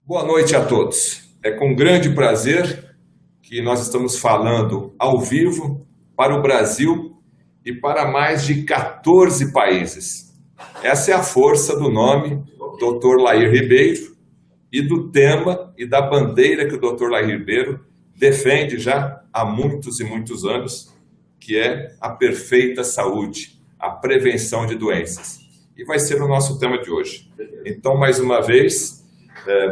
Boa noite a todos. É com grande prazer que nós estamos falando ao vivo para o Brasil e para mais de 14 países. Essa é a força do nome Dr. Lair Ribeiro e do tema e da bandeira que o Dr. Lair Ribeiro defende já há muitos e muitos anos, que é a perfeita saúde, a prevenção de doenças. E vai ser o nosso tema de hoje. Então, mais uma vez,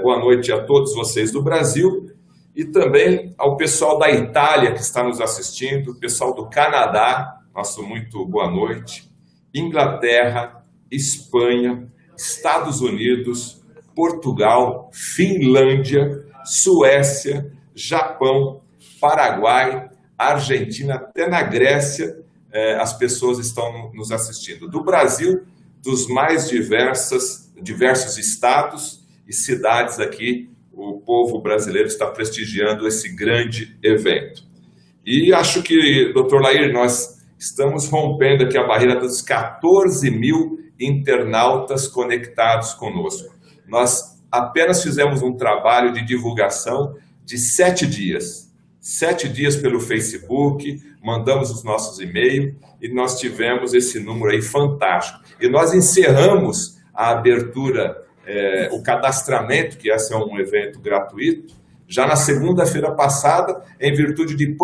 boa noite a todos vocês do Brasil e também ao pessoal da Itália que está nos assistindo, pessoal do Canadá, nosso muito boa noite, Inglaterra, Espanha, Estados Unidos, Portugal, Finlândia, Suécia, Japão, Paraguai, Argentina, até na Grécia as pessoas estão nos assistindo. Do Brasil, dos mais diversos estados e cidades aqui, o povo brasileiro está prestigiando esse grande evento. E acho que, Dr. Lair, nós estamos rompendo aqui a barreira dos 14 mil internautas conectados conosco. Nós apenas fizemos um trabalho de divulgação de 7 dias. 7 dias pelo Facebook, mandamos os nossos e-mails e nós tivemos esse número aí fantástico. E nós encerramos a abertura, o cadastramento, que esse é um evento gratuito, já na segunda-feira passada, em virtude de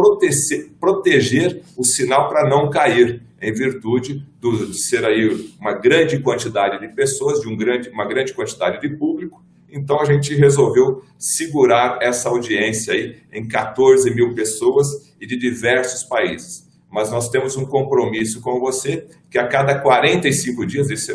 proteger o sinal para não cair, em virtude de ser aí uma grande quantidade de pessoas, de uma grande quantidade de público. Então a gente resolveu segurar essa audiência aí em 14 mil pessoas e de diversos países. Mas nós temos um compromisso com você, que a cada 45 dias, isso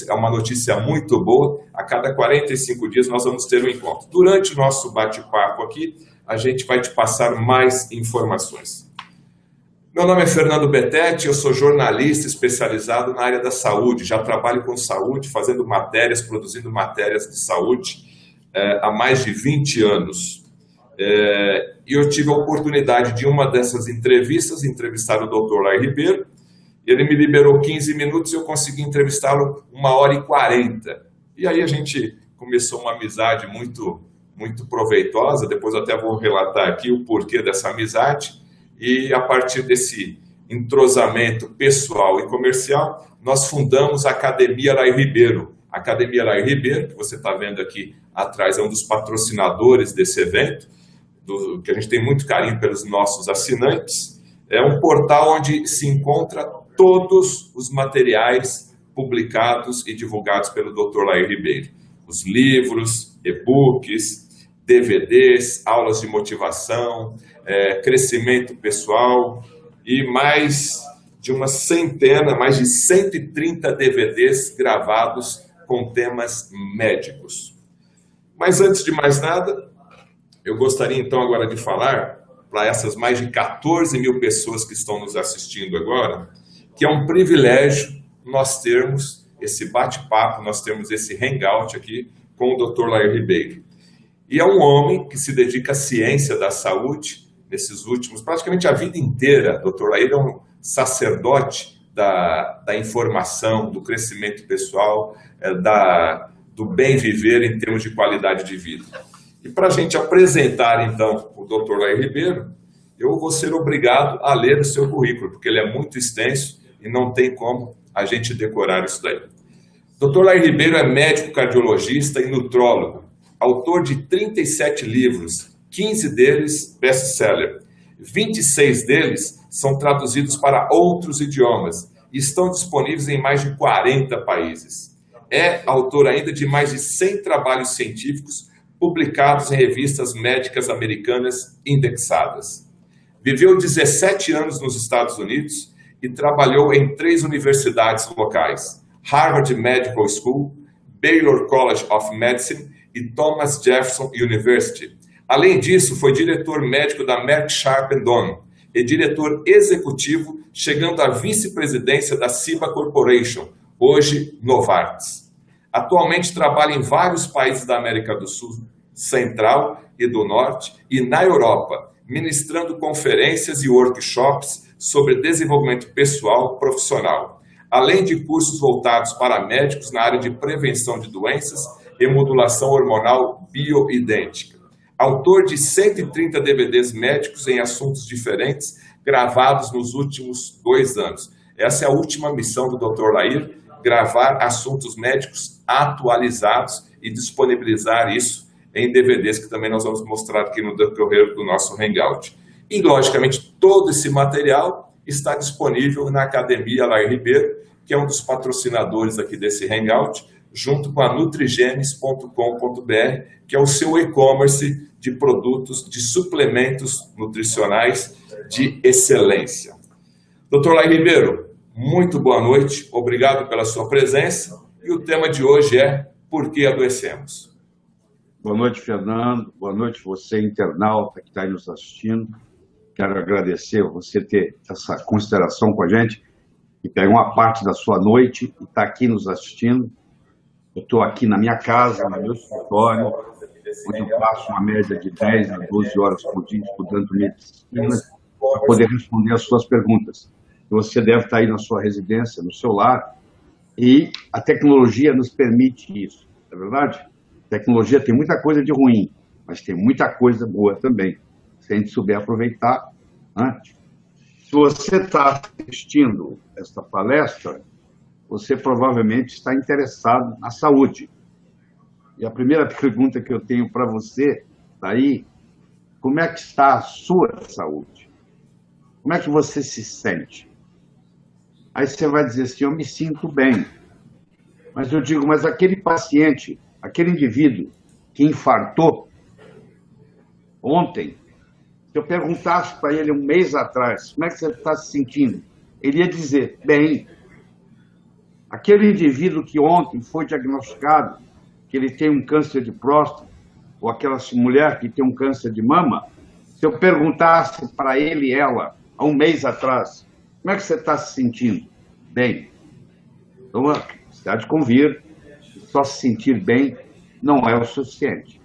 é uma notícia muito boa, a cada 45 dias nós vamos ter um encontro. Durante o nosso bate-papo aqui, a gente vai te passar mais informações. Meu nome é Fernando Betete, eu sou jornalista especializado na área da saúde, já trabalho com saúde, fazendo matérias, produzindo matérias de saúde há mais de 20 anos. E eu tive a oportunidade de uma dessas entrevistas, entrevistar o Dr. Lair Ribeiro. Ele me liberou 15 minutos e eu consegui entrevistá-lo 1h40. E aí a gente começou uma amizade muito proveitosa, depois eu até vou relatar aqui o porquê dessa amizade. E a partir desse entrosamento pessoal e comercial, nós fundamos a Academia Lair Ribeiro. A Academia Lair Ribeiro, que você está vendo aqui atrás, é um dos patrocinadores desse evento, que a gente tem muito carinho pelos nossos assinantes. É um portal onde se encontra todos os materiais publicados e divulgados pelo Dr. Lair Ribeiro. Os livros, e-books, DVDs, aulas de motivação, crescimento pessoal e mais de uma centena, mais de 130 DVDs gravados com temas médicos. Mas antes de mais nada, eu gostaria então agora de falar para essas mais de 14 mil pessoas que estão nos assistindo agora, que é um privilégio nós termos esse bate-papo, nós temos esse hangout aqui com o Dr. Lair Ribeiro. E é um homem que se dedica à ciência da saúde nesses últimos, praticamente a vida inteira. Dr. Lair é um sacerdote da informação, do crescimento pessoal, do bem viver em termos de qualidade de vida. E para a gente apresentar, então, o Dr. Lair Ribeiro, eu vou ser obrigado a ler o seu currículo, porque ele é muito extenso e não tem como a gente decorar isso daí. Dr. Lair Ribeiro é médico cardiologista e nutrólogo, autor de 37 livros, 15 deles best-seller. 26 deles são traduzidos para outros idiomas e estão disponíveis em mais de 40 países. É autor ainda de mais de 100 trabalhos científicos publicados em revistas médicas americanas indexadas. Viveu 17 anos nos Estados Unidos e trabalhou em 3 universidades locais: Harvard Medical School, Baylor College of Medicine e Thomas Jefferson University. Além disso, foi diretor médico da Merck Sharp & Dohme e diretor executivo, chegando à vice-presidência da Ciba Corporation, hoje Novartis. Atualmente trabalha em vários países da América do Sul, Central e do Norte e na Europa, ministrando conferências e workshops sobre desenvolvimento pessoal profissional, além de cursos voltados para médicos na área de prevenção de doenças e modulação hormonal bioidêntica. Autor de 130 DVDs médicos em assuntos diferentes, gravados nos últimos 2 anos. Essa é a última missão do Dr. Lair, gravar assuntos médicos atualizados e disponibilizar isso em DVDs, que também nós vamos mostrar aqui no decorrer do nosso Hangout. E, logicamente, todo esse material está disponível na Academia Lair Ribeiro, que é um dos patrocinadores aqui desse Hangout, junto com a nutrigenes.com.br, que é o seu e-commerce de produtos, de suplementos nutricionais de excelência. Dr. Lair Ribeiro, muito boa noite, obrigado pela sua presença, e o tema de hoje é Por que adoecemos? Boa noite, Fernando, boa noite você, internauta que está aí nos assistindo. Quero agradecer você ter essa consideração com a gente, que pega uma parte da sua noite e está aqui nos assistindo. Eu estou aqui na minha casa, no meu escritório, onde eu passo uma média de 10 a 12 horas por dia estudando medicina, para poder responder as suas perguntas. Você deve estar aí na sua residência, no seu lar, e a tecnologia nos permite isso, não é verdade? A tecnologia tem muita coisa de ruim, mas tem muita coisa boa também, se a gente souber aproveitar antes. Se você está assistindo esta palestra, você provavelmente está interessado na saúde. E a primeira pergunta que eu tenho para você, aí, como é que está a sua saúde? Como é que você se sente? Aí você vai dizer assim, eu me sinto bem. Mas eu digo, mas aquele paciente, aquele indivíduo que infartou ontem, se eu perguntasse para ele um mês atrás, como é que você está se sentindo? Ele ia dizer, bem. Aquele indivíduo que ontem foi diagnosticado que ele tem um câncer de próstata, ou aquela mulher que tem um câncer de mama, se eu perguntasse para ele e ela, há um mês atrás, como é que você está se sentindo? Bem. Então, está de convir, só se sentir bem não é o suficiente.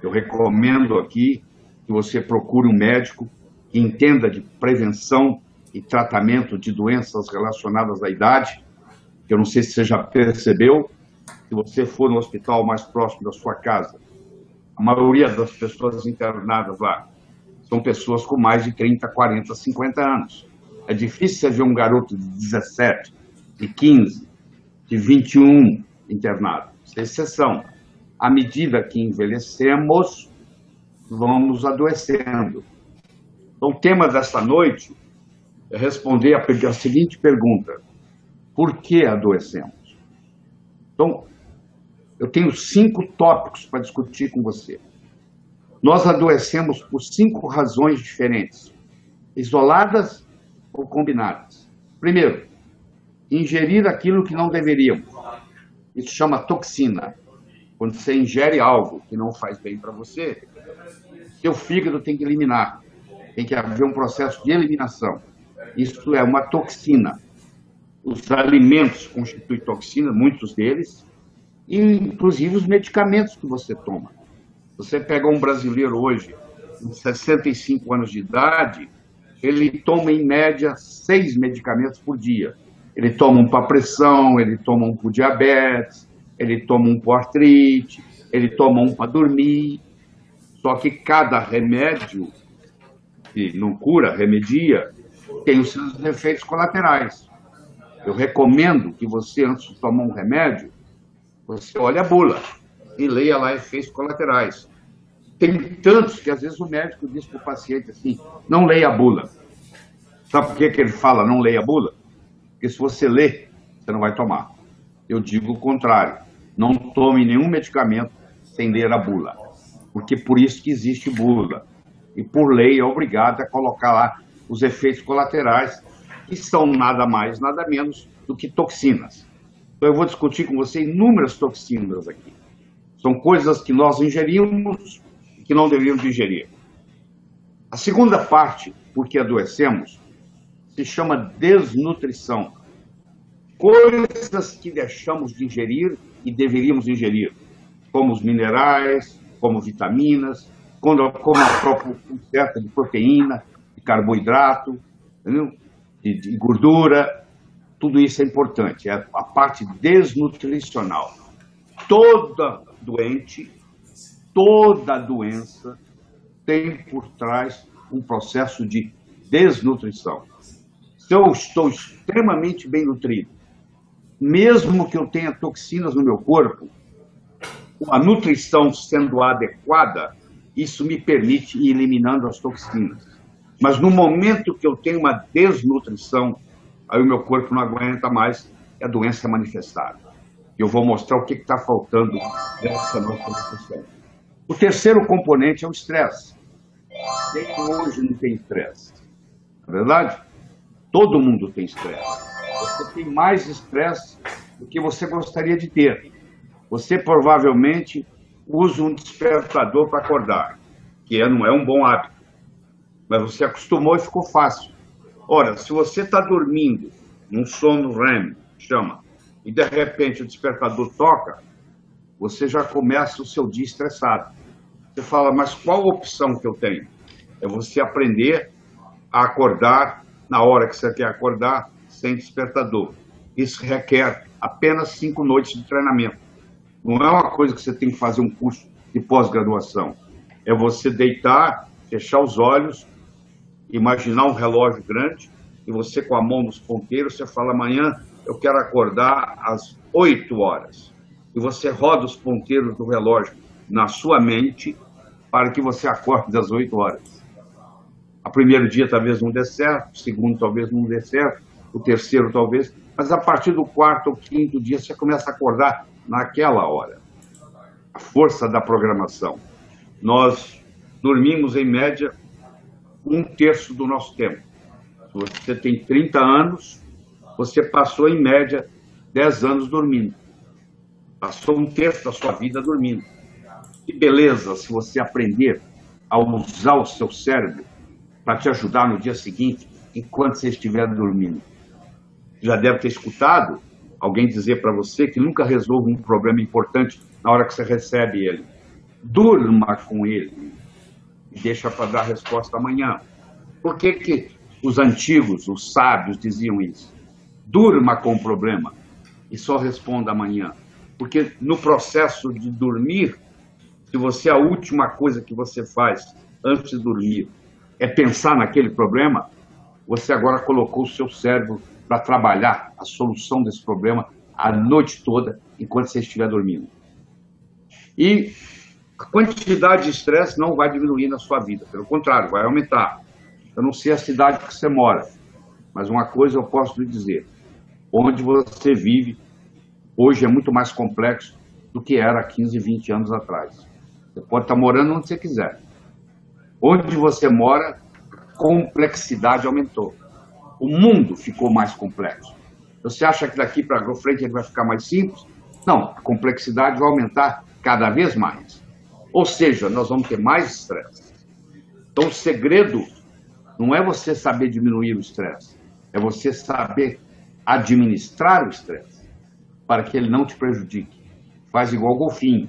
Eu recomendo aqui que você procure um médico que entenda de prevenção e tratamento de doenças relacionadas à idade. Eu não sei se você já percebeu, se você for no hospital mais próximo da sua casa, a maioria das pessoas internadas lá são pessoas com mais de 30, 40, 50 anos. É difícil você ver um garoto de 17, de 15, de 21 internado. Isso é exceção. À medida que envelhecemos, vamos adoecendo. Então, o tema dessa noite é responder a seguinte pergunta. Por que adoecemos? Então, eu tenho 5 tópicos para discutir com você. Nós adoecemos por 5 razões diferentes, isoladas ou combinadas. Primeiro, ingerir aquilo que não deveríamos. Isso chama toxina. Quando você ingere algo que não faz bem para você, seu fígado tem que eliminar. Tem que haver um processo de eliminação. Isso é uma toxina. Os alimentos constituem toxina, muitos deles, e inclusive os medicamentos que você toma. Você pega um brasileiro hoje, com 65 anos de idade, ele toma em média 6 medicamentos por dia. Ele toma um para pressão, ele toma um para diabetes, ele toma um para artrite, ele toma um para dormir. Só que cada remédio, que não cura, remedia, tem os seus efeitos colaterais. Eu recomendo que você, antes de tomar um remédio, você olhe a bula e leia lá efeitos colaterais. Tem tantos que, às vezes, o médico diz para o paciente assim, não leia a bula. Sabe por que ele fala não leia a bula? Porque se você ler, você não vai tomar. Eu digo o contrário. Não tome nenhum medicamento sem ler a bula. Porque por isso que existe bula. E, por lei, é obrigado a colocar lá os efeitos colaterais, que são nada mais, nada menos do que toxinas. Então, eu vou discutir com você inúmeras toxinas aqui. São coisas que nós ingerimos e que não deveríamos ingerir. A segunda parte, porque adoecemos, se chama desnutrição. Coisas que deixamos de ingerir e deveríamos ingerir, como os minerais, como vitaminas, como a proporção certa de proteína, de carboidrato, entendeu? De gordura, tudo isso é importante, é a parte desnutricional. toda doente, toda doença tem por trás um processo de desnutrição. Se eu estou extremamente bem nutrido, mesmo que eu tenha toxinas no meu corpo, a nutrição sendo adequada, isso me permite ir eliminando as toxinas. Mas no momento que eu tenho uma desnutrição, aí o meu corpo não aguenta mais, a doença é manifestada. Eu vou mostrar o que está faltando nessa nossa nutrição. O terceiro componente é o estresse. Quem hoje não tem estresse? Na verdade, todo mundo tem estresse. Você tem mais estresse do que você gostaria de ter. Você provavelmente usa um despertador para acordar, que não é um bom hábito, mas você acostumou e ficou fácil. Ora, se você está dormindo, num sono REM, chama, e de repente o despertador toca, você já começa o seu dia estressado. Você fala, mas qual a opção que eu tenho? É você aprender a acordar na hora que você quer acordar, sem despertador. Isso requer apenas 5 noites de treinamento. Não é uma coisa que você tem que fazer um curso de pós-graduação. É você deitar, fechar os olhos, imaginar um relógio grande, e você com a mão nos ponteiros, você fala, amanhã eu quero acordar às 8 horas. E você roda os ponteiros do relógio na sua mente para que você acorde às 8 horas. O primeiro dia talvez não dê certo, o segundo talvez não dê certo, o terceiro talvez, mas a partir do quarto ou quinto dia você começa a acordar naquela hora. A força da programação. Nós dormimos em média 1/3 do nosso tempo. Se você tem 30 anos, você passou em média 10 anos dormindo. Passou 1/3 da sua vida dormindo. Que beleza se você aprender a usar o seu cérebro para te ajudar no dia seguinte, enquanto você estiver dormindo. Já deve ter escutado alguém dizer para você que nunca resolve um problema importante na hora que você recebe ele. Durma com ele e deixa para dar a resposta amanhã. Por que que os antigos, os sábios diziam isso? Durma com o problema e só responda amanhã. Porque no processo de dormir, se você a última coisa que você faz antes de dormir é pensar naquele problema, você agora colocou o seu cérebro para trabalhar a solução desse problema a noite toda, enquanto você estiver dormindo. E a quantidade de estresse não vai diminuir na sua vida, pelo contrário, vai aumentar. Eu não sei a cidade que você mora, mas uma coisa eu posso lhe dizer, onde você vive, hoje é muito mais complexo do que era há 15, 20 anos atrás. Você pode estar morando onde você quiser. Onde você mora, a complexidade aumentou. O mundo ficou mais complexo. Você acha que daqui para frente ele vai ficar mais simples? Não, a complexidade vai aumentar cada vez mais. Ou seja, nós vamos ter mais estresse. Então, o segredo não é você saber diminuir o estresse, é você saber administrar o estresse para que ele não te prejudique. Faz igual golfinho.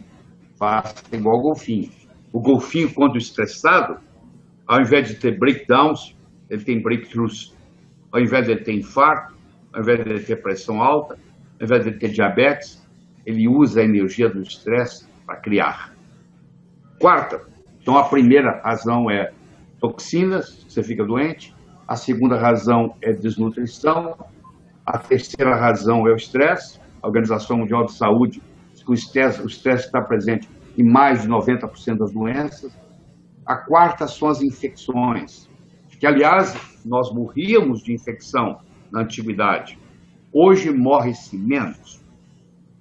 Faça igual golfinho. O golfinho, quando estressado, ao invés de ter breakdowns, ele tem breakthroughs. Ao invés de ele ter infarto, ao invés de ele ter pressão alta, ao invés de ele ter diabetes, ele usa a energia do estresse para criar. Quarta, então a primeira razão é toxinas, você fica doente. A segunda razão é desnutrição. A terceira razão é o estresse. A Organização Mundial de Saúde diz que o estresse está presente em mais de 90% das doenças. A quarta são as infecções, que, aliás, nós morríamos de infecção na antiguidade. Hoje morre-se menos,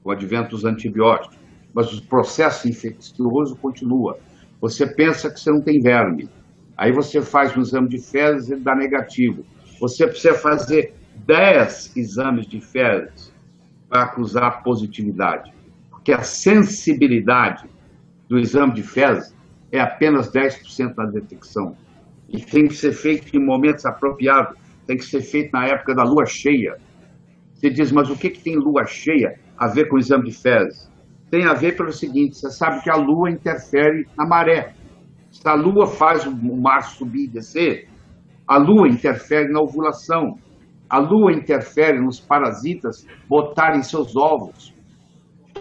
com o advento dos antibióticos, mas o processo infeccioso continua. Você pensa que você não tem verme, aí você faz um exame de fezes e ele dá negativo. Você precisa fazer 10 exames de fezes para acusar positividade, porque a sensibilidade do exame de fezes é apenas 10% da detecção. E tem que ser feito em momentos apropriados, tem que ser feito na época da lua cheia. Você diz, mas o que tem lua cheia a ver com o exame de fezes? Tem a ver pelo seguinte, você sabe que a lua interfere na maré. Se a lua faz o mar subir e descer, a lua interfere na ovulação. A lua interfere nos parasitas botarem seus ovos.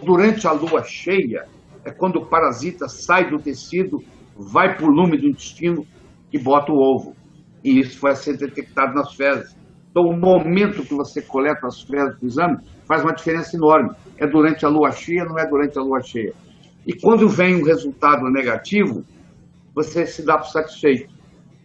Durante a lua cheia, é quando o parasita sai do tecido, vai para o lume do intestino e bota o ovo. E isso vai ser detectado nas fezes. Então, o momento que você coleta as fezes do exame faz uma diferença enorme. É durante a lua cheia, não é durante a lua cheia. E quando vem um resultado negativo, você se dá por satisfeito.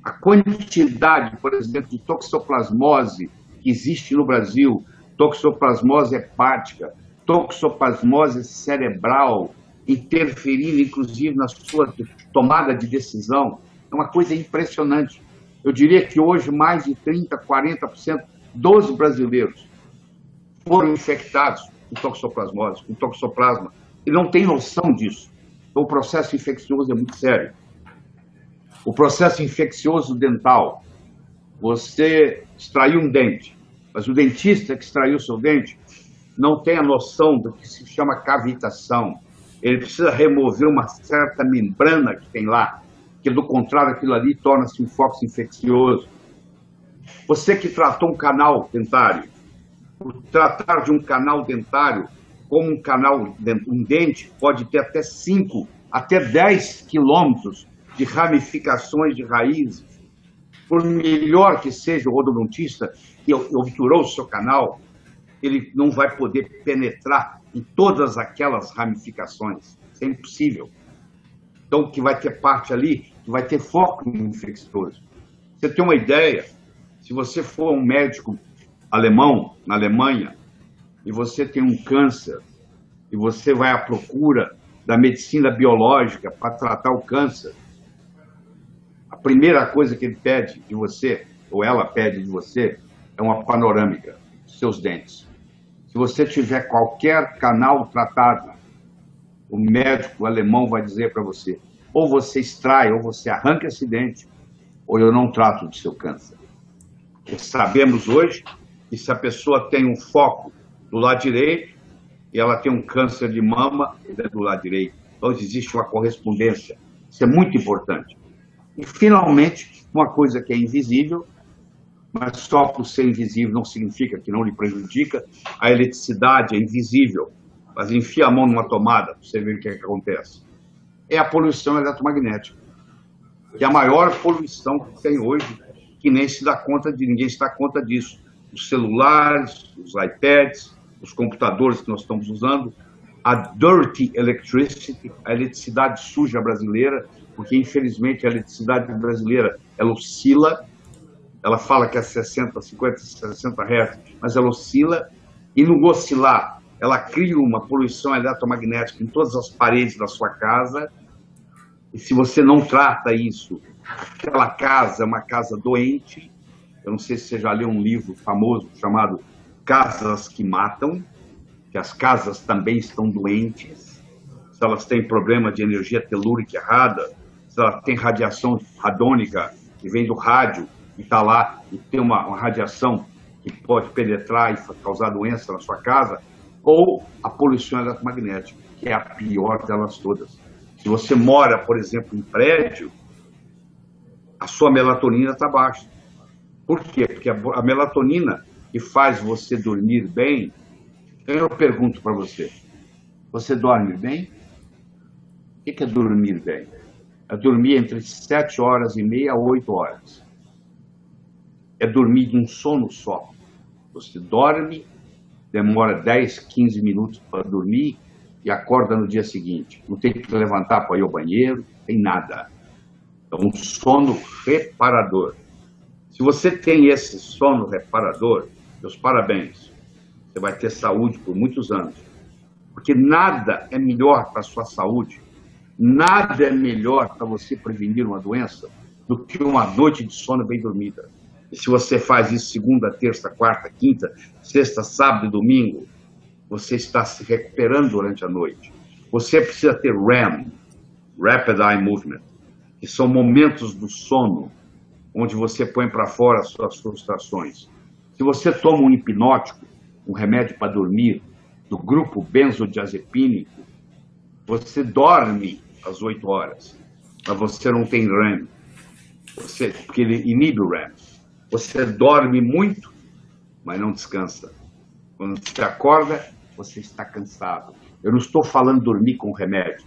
A quantidade, por exemplo, de toxoplasmose que existe no Brasil, toxoplasmose hepática, toxoplasmose cerebral, interferindo inclusive na sua tomada de decisão, é uma coisa impressionante. Eu diria que hoje mais de 30%, 40% dos brasileiros foram infectados com toxoplasmose, com toxoplasma, e não tem noção disso. Então, o processo infeccioso é muito sério. O processo infeccioso dental, você extraiu um dente, mas o dentista que extraiu o seu dente não tem a noção do que se chama cavitação. Ele precisa remover uma certa membrana que tem lá, que do contrário aquilo ali torna-se um foco infeccioso. Você que tratou um canal dentário, por tratar de um canal dentário como um dente pode ter até 5, até 10 quilômetros de ramificações de raízes. Por melhor que seja o odontista que obturou o seu canal, ele não vai poder penetrar em todas aquelas ramificações. Isso é impossível. Então, que vai ter parte ali, que vai ter foco infeccioso. Você tem uma ideia? Se você for um médico alemão, na Alemanha, e você tem um câncer, e você vai à procura da medicina biológica para tratar o câncer, a primeira coisa que ele pede de você, ou ela pede de você, é uma panorâmica dos seus dentes. Se você tiver qualquer canal tratado, o médico alemão vai dizer para você, ou você extrai, ou você arranca esse dente, ou eu não trato do seu câncer. Porque sabemos hoje que se a pessoa tem um foco do lado direito, e ela tem um câncer de mama, ele é do lado direito. Então existe uma correspondência. Isso é muito importante. E, finalmente, uma coisa que é invisível, mas só por ser invisível não significa que não lhe prejudica, a eletricidade é invisível, mas enfia a mão numa tomada para você ver o que acontece. É a poluição eletromagnética, que é a maior poluição que tem hoje, que nem se dá conta de, ninguém se dá conta disso. Os celulares, os iPads, os computadores que nós estamos usando, a dirty electricity, a eletricidade suja brasileira, porque infelizmente a eletricidade brasileira, ela oscila, ela fala que é 60, 50, 60 Hz, mas ela oscila, e no oscilar, ela cria uma poluição eletromagnética em todas as paredes da sua casa, e se você não trata isso, aquela casa é uma casa doente. Eu não sei se você já leu um livro famoso chamado Casas que Matam, que as casas também estão doentes, se elas têm problema de energia telúrica errada, se elas têm radiação radônica que vem do rádio e está lá e tem uma radiação que pode penetrar e causar doença na sua casa, ou a poluição eletromagnética, que é a pior delas todas. Se você mora, por exemplo, em prédio, a sua melatonina está baixa. Por quê? Porque a melatonina que faz você dormir bem, eu pergunto para você, você dorme bem? O que é dormir bem? É dormir entre 7 horas e meia a 8 horas. É dormir de um sono só. Você dorme, demora 10, 15 minutos para dormir e acorda no dia seguinte. Não tem que levantar para ir ao banheiro, tem nada. É um sono reparador. Se você tem esse sono reparador, meus parabéns. Você vai ter saúde por muitos anos. Porque nada é melhor para a sua saúde, nada é melhor para você prevenir uma doença do que uma noite de sono bem dormida. E se você faz isso segunda, terça, quarta, quinta, sexta, sábado e domingo, você está se recuperando durante a noite. Você precisa ter REM, Rapid Eye Movement, que são momentos do sono, onde você põe para fora as suas frustrações. Se você toma um hipnótico, um remédio para dormir, do grupo benzodiazepínico, você dorme às 8 horas, mas você não tem REM, porque ele inibe o REM. Você dorme muito, mas não descansa. Quando você acorda, você está cansado. Eu não estou falando de dormir com remédio,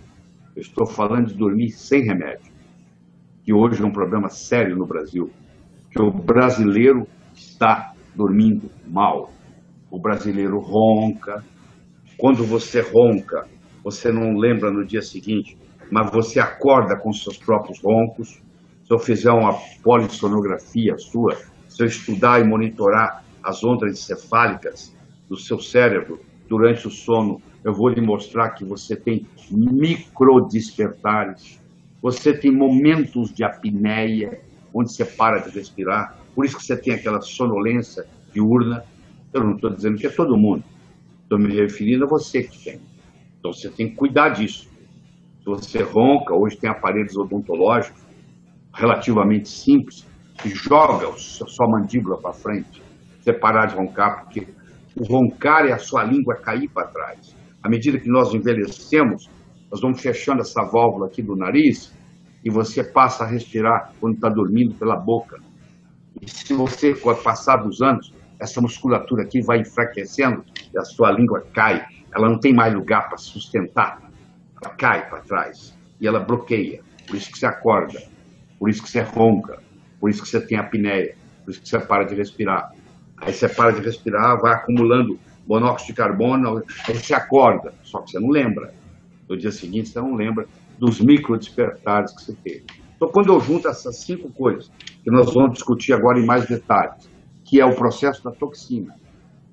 eu estou falando de dormir sem remédio, que hoje é um problema sério no Brasil, que o brasileiro está dormindo mal. O brasileiro ronca. Quando você ronca, você não lembra no dia seguinte, mas você acorda com seus próprios roncos. Se eu fizer uma polissonografia sua, se eu estudar e monitorar as ondas encefálicas do seu cérebro durante o sono, eu vou lhe mostrar que você tem microdespertares, você tem momentos de apneia, onde você para de respirar, por isso que você tem aquela sonolência diurna. Eu não estou dizendo que é todo mundo, estou me referindo a você que tem. Então você tem que cuidar disso. Se você ronca, hoje tem aparelhos odontológicos relativamente simples, que jogam a sua mandíbula para frente, você parar de roncar, porque o roncar é a sua língua cair para trás. À medida que nós envelhecemos, nós vamos fechando essa válvula aqui do nariz e você passa a respirar quando está dormindo pela boca. E se você, com o passar dos anos, essa musculatura aqui vai enfraquecendo e a sua língua cai, ela não tem mais lugar para sustentar, ela cai para trás e ela bloqueia. Por isso que você acorda, por isso que você ronca, por isso que você tem apneia, por isso que você para de respirar. Aí você para de respirar, vai acumulando monóxido de carbono, aí você acorda, só que você não lembra. No dia seguinte você não lembra dos microdespertares que você teve. Então, quando eu junto essas 5 coisas, que nós vamos discutir agora em mais detalhes, que é o processo da toxina,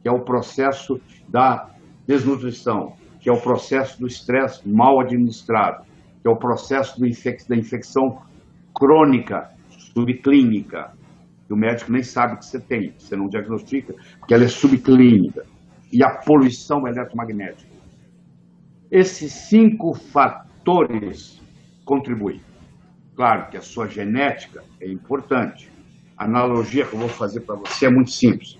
que é o processo da desnutrição, que é o processo do estresse mal administrado, que é o processo da infecção crônica, subclínica, que o médico nem sabe que você tem, você não diagnostica, porque ela é subclínica, e a poluição eletromagnética. Esses 5 fatores contribuem. Claro que a sua genética é importante. A analogia que eu vou fazer para você é muito simples.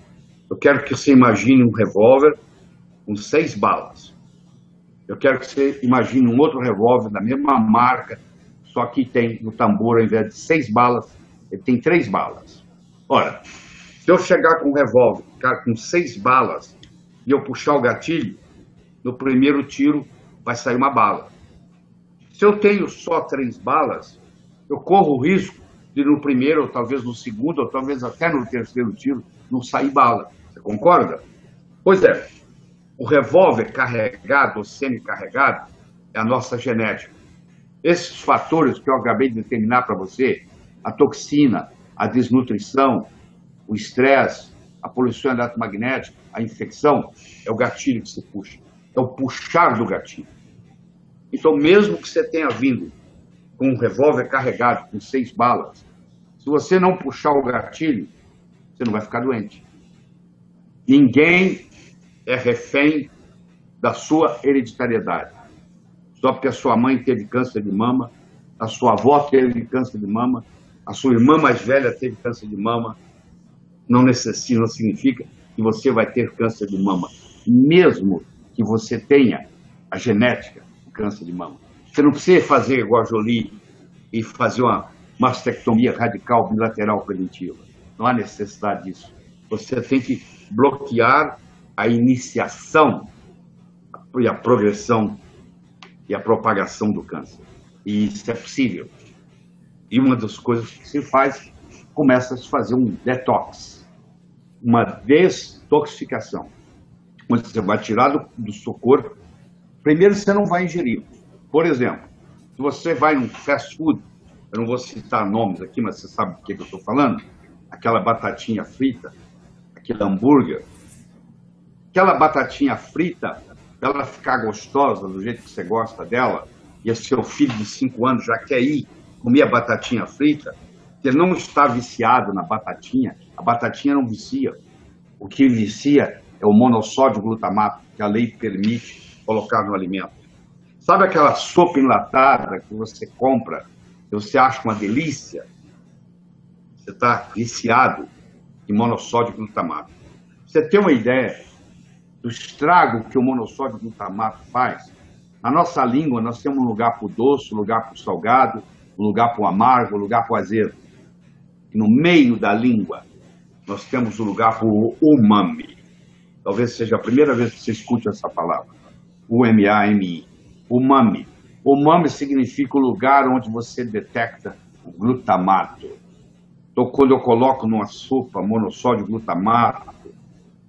Eu quero que você imagine um revólver com 6 balas. Eu quero que você imagine um outro revólver da mesma marca, só que tem no tambor, ao invés de 6 balas, ele tem 3 balas. Ora, se eu chegar com um revólver, cara, com 6 balas, e eu puxar o gatilho, no primeiro tiro vai sair uma bala. Se eu tenho só 3 balas, eu corro o risco de no primeiro, ou talvez no segundo, ou talvez até no terceiro tiro, não sair bala. Você concorda? Pois é, o revólver carregado ou semi-carregado é a nossa genética. Esses fatores que eu acabei de determinar para você, a toxina, a desnutrição, o estresse, a poluição eletromagnética, a infecção, é o gatilho que você puxa. É o puxar do gatilho. Então, mesmo que você tenha vindo com um revólver carregado com 6 balas, se você não puxar o gatilho, você não vai ficar doente. Ninguém é refém da sua hereditariedade. Só porque a sua mãe teve câncer de mama, a sua avó teve câncer de mama, a sua irmã mais velha teve câncer de mama, não significa que você vai ter câncer de mama, mesmo que você tenha a genética do câncer de mama. Você não precisa fazer igual a Jolie e fazer uma mastectomia radical bilateral preventiva. Não há necessidade disso. Você tem que bloquear a iniciação e a progressão e a propagação do câncer. E isso é possível. E uma das coisas que se faz, começa a se fazer um detox, uma destoxificação. Quando você vai tirar do seu corpo, primeiro você não vai ingerir. Por exemplo, se você vai num fast food, eu não vou citar nomes aqui, mas você sabe do que eu estou falando, aquela batatinha frita, aquele hambúrguer, aquela batatinha frita, ela ficar gostosa do jeito que você gosta dela, e seu filho de 5 anos já quer ir comer a batatinha frita, ele não está viciado na batatinha, a batatinha não vicia. O que vicia é o monossódio glutamato, que a lei permite colocar no alimento. Sabe aquela sopa enlatada que você compra e você acha uma delícia? Você está viciado em monossódio glutamato. Você tem uma ideia do estrago que o monossódio glutamato faz? Na nossa língua, nós temos um lugar para o doce, um lugar para o salgado, um lugar para o amargo, um lugar para o azedo. E no meio da língua, nós temos um lugar para o umami. Talvez seja a primeira vez que você escute essa palavra. U-M-A-M-I, umami. Umami significa o lugar onde você detecta o glutamato. Então, quando eu coloco numa sopa monossódio glutamato,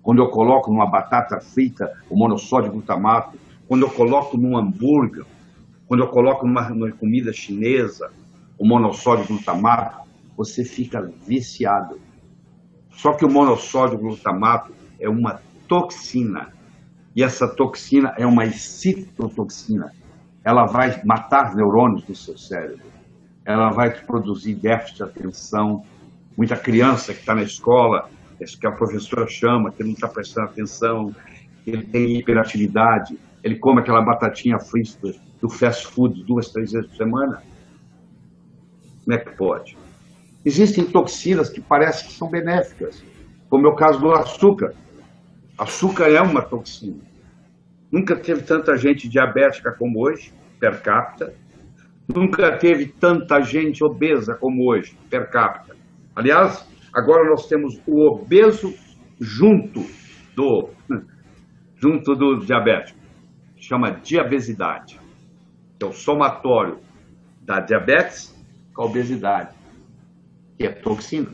quando eu coloco numa batata frita o monossódio glutamato, quando eu coloco num hambúrguer, quando eu coloco numa comida chinesa o monossódio glutamato, você fica viciado. Só que o monossódio glutamato é uma toxina. E essa toxina é uma excitotoxina. Ela vai matar neurônios do seu cérebro. Ela vai te produzir déficit de atenção. Muita criança que está na escola, que a professora chama, que ele não está prestando atenção, que ele tem hiperatividade, ele come aquela batatinha frita do fast food 2, 3 vezes por semana. Como é que pode? Existem toxinas que parecem que são benéficas, como é o caso do açúcar. Açúcar é uma toxina. Nunca teve tanta gente diabética como hoje, per capita. Nunca teve tanta gente obesa como hoje, per capita. Aliás, agora nós temos o obeso junto do diabético. Chama diabesidade. Que é o somatório da diabetes com a obesidade, que é toxina.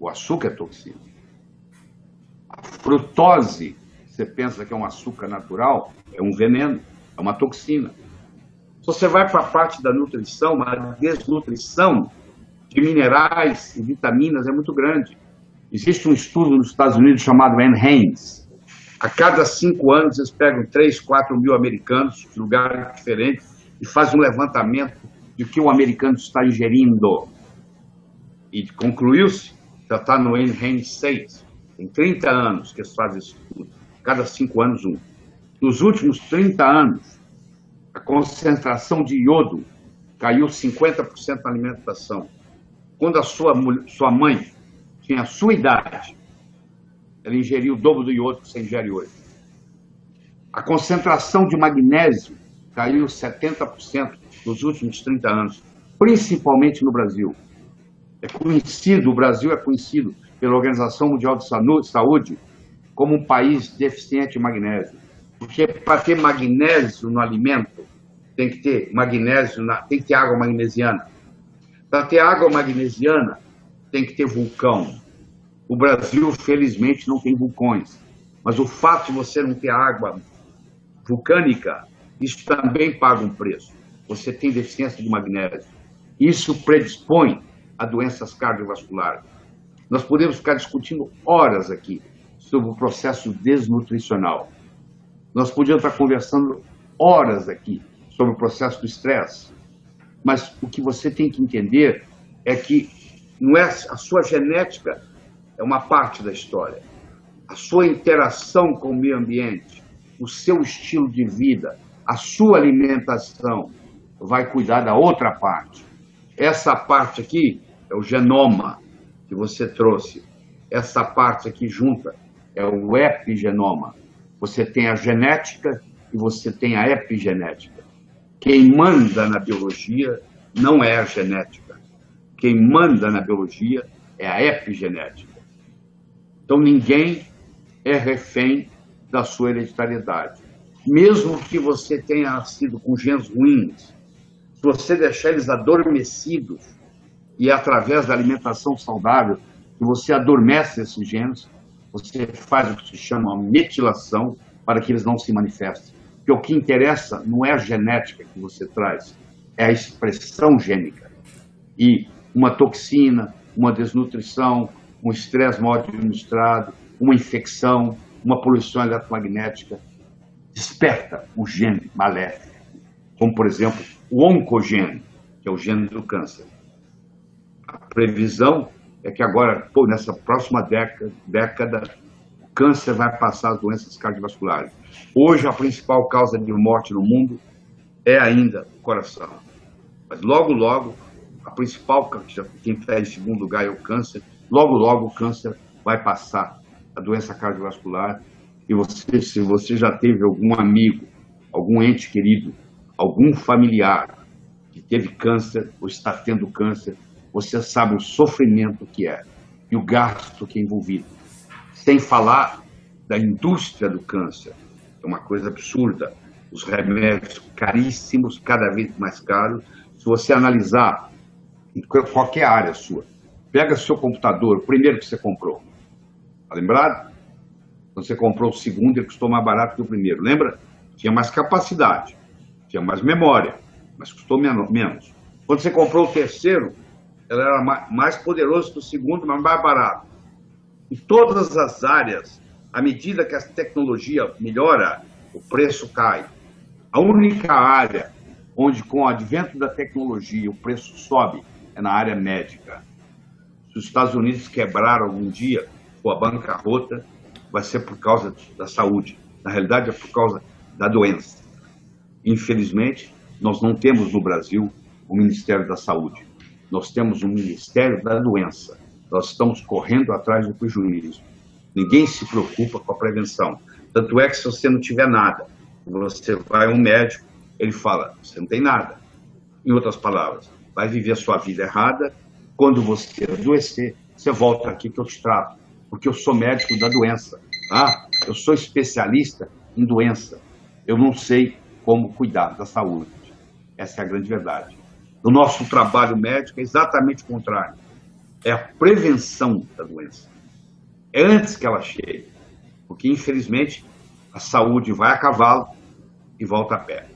O açúcar é toxina. A frutose, você pensa que é um açúcar natural, é um veneno, é uma toxina. Se você vai para a parte da nutrição, a desnutrição de minerais e vitaminas é muito grande. Existe um estudo nos Estados Unidos chamado NHANES. A cada 5 anos eles pegam 3, 4 mil americanos de lugares diferentes e fazem um levantamento de que o americano está ingerindo. E concluiu-se, já está no NHANES 6, tem 30 anos que eles fazem esse estudo, cada 5 anos um. Nos últimos 30 anos, a concentração de iodo caiu 50% na alimentação. Quando a sua mãe tinha a sua idade, ela ingeria o dobro do iodo que você ingere hoje. A concentração de magnésio caiu 70% nos últimos 30 anos, principalmente no Brasil. O Brasil é conhecido pela Organização Mundial de Saúde como um país deficiente em magnésio. Porque para ter magnésio no alimento, tem que ter tem que ter água magnesiana. Para ter água magnesiana, tem que ter vulcão. O Brasil, felizmente, não tem vulcões. Mas o fato de você não ter água vulcânica, isso também paga um preço. Você tem deficiência de magnésio. Isso predispõe a doenças cardiovasculares. Nós podemos ficar discutindo horas aqui sobre o processo desnutricional. Nós podíamos estar conversando horas aqui sobre o processo do estresse. Mas o que você tem que entender é que não é a sua genética é uma parte da história. A sua interação com o meio ambiente, o seu estilo de vida, a sua alimentação vai cuidar da outra parte. Essa parte aqui é o genoma que você trouxe. Essa parte aqui junta é o epigenoma. Você tem a genética e você tem a epigenética. Quem manda na biologia não é a genética. Quem manda na biologia é a epigenética. Então ninguém é refém da sua hereditariedade. Mesmo que você tenha nascido com genes ruins, se você deixar eles adormecidos, e é através da alimentação saudável que você adormece esses genes, você faz o que se chama metilação para que eles não se manifestem. Porque o que interessa não é a genética que você traz, é a expressão gênica. E uma toxina, uma desnutrição, um estresse mal administrado, uma infecção, uma poluição eletromagnética, desperta o gene maléfico, como, por exemplo, o oncogene, que é o gene do câncer. A previsão é que agora, nessa próxima década, o câncer vai passar as doenças cardiovasculares. Hoje, a principal causa de morte no mundo é ainda o coração. Mas logo, logo, a principal, quem está em segundo lugar é o câncer. Logo, logo, o câncer vai passar a doença cardiovascular. E você, se você já teve algum amigo, algum ente querido, algum familiar que teve câncer ou está tendo câncer, você sabe o sofrimento que é e o gasto que é envolvido. Sem falar da indústria do câncer, é uma coisa absurda. os remédios caríssimos, cada vez mais caros. Se você analisar em qualquer área sua, pega seu computador, o primeiro que você comprou, tá lembrado? Quando você comprou o segundo, ele custou mais barato que o primeiro, lembra? Tinha mais capacidade, tinha mais memória, mas custou menos. Quando você comprou o terceiro, ele era mais poderoso que o segundo, mas mais barato. Em todas as áreas, à medida que a tecnologia melhora, o preço cai. A única área onde, com o advento da tecnologia, o preço sobe é na área médica. Se os Estados Unidos quebrar algum dia, ou a bancarrota, vai ser por causa da saúde. Na realidade, é por causa da doença. Infelizmente, nós não temos no Brasil o Ministério da Saúde. Nós temos o Ministério da Doença. Nós estamos correndo atrás do prejuízo. Ninguém se preocupa com a prevenção. Tanto é que se você não tiver nada, você vai a um médico, ele fala, você não tem nada. Em outras palavras, vai viver a sua vida errada. Quando você adoecer, você volta aqui que eu te trato. Porque eu sou médico da doença. Tá? Eu sou especialista em doença. Eu não sei como cuidar da saúde. Essa é a grande verdade. O nosso trabalho médico é exatamente o contrário. É a prevenção da doença. É antes que ela chegue. Porque, infelizmente, a saúde vai a cavalo e volta a pé.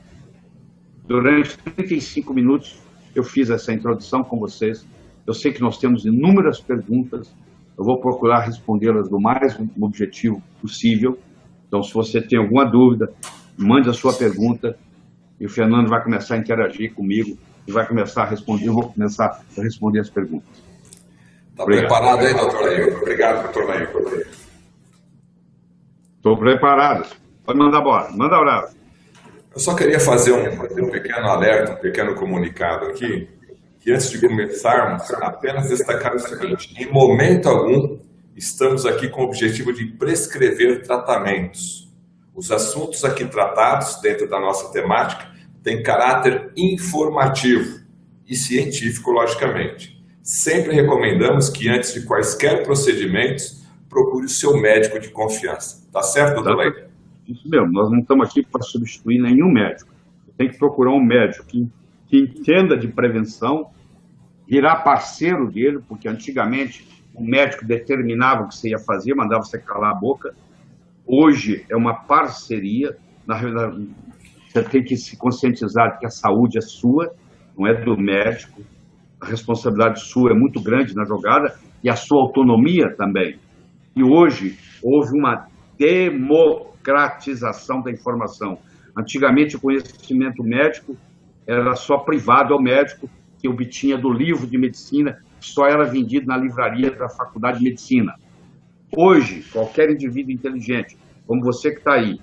Durante 35 minutos, eu fiz essa introdução com vocês. Eu sei que nós temos inúmeras perguntas. Eu vou procurar respondê-las do mais objetivo possível. Então, se você tem alguma dúvida, mande a sua pergunta e o Fernando vai começar a interagir comigo e vai começar a responder. Eu vou começar a responder as perguntas. Está preparado aí, doutor Laír? Obrigado, doutor Laír. Estou preparado. Pode mandar bola. Manda abraço. Eu só queria fazer um pequeno alerta, um pequeno comunicado aqui, que antes de começarmos, apenas destacar o seguinte: em momento algum, estamos aqui com o objetivo de prescrever tratamentos. Os assuntos aqui tratados, dentro da nossa temática, têm caráter informativo e científico, logicamente. Sempre recomendamos que, antes de quaisquer procedimentos, procure o seu médico de confiança. Tá certo, doutor Laír? Isso mesmo, nós não estamos aqui para substituir nenhum médico. Tem que procurar um médico que entenda de prevenção, virar parceiro dele, porque antigamente o médico determinava o que você ia fazer, mandava você calar a boca. Hoje é uma parceria. Na realidade, você tem que se conscientizar de que a saúde é sua, não é do médico. A responsabilidade sua é muito grande na jogada e a sua autonomia também. E hoje houve uma democratização da informação. Antigamente, o conhecimento médico era só privado ao médico, que obtinha do livro de medicina, que só era vendido na livraria da Faculdade de Medicina. Hoje, qualquer indivíduo inteligente, como você que está aí,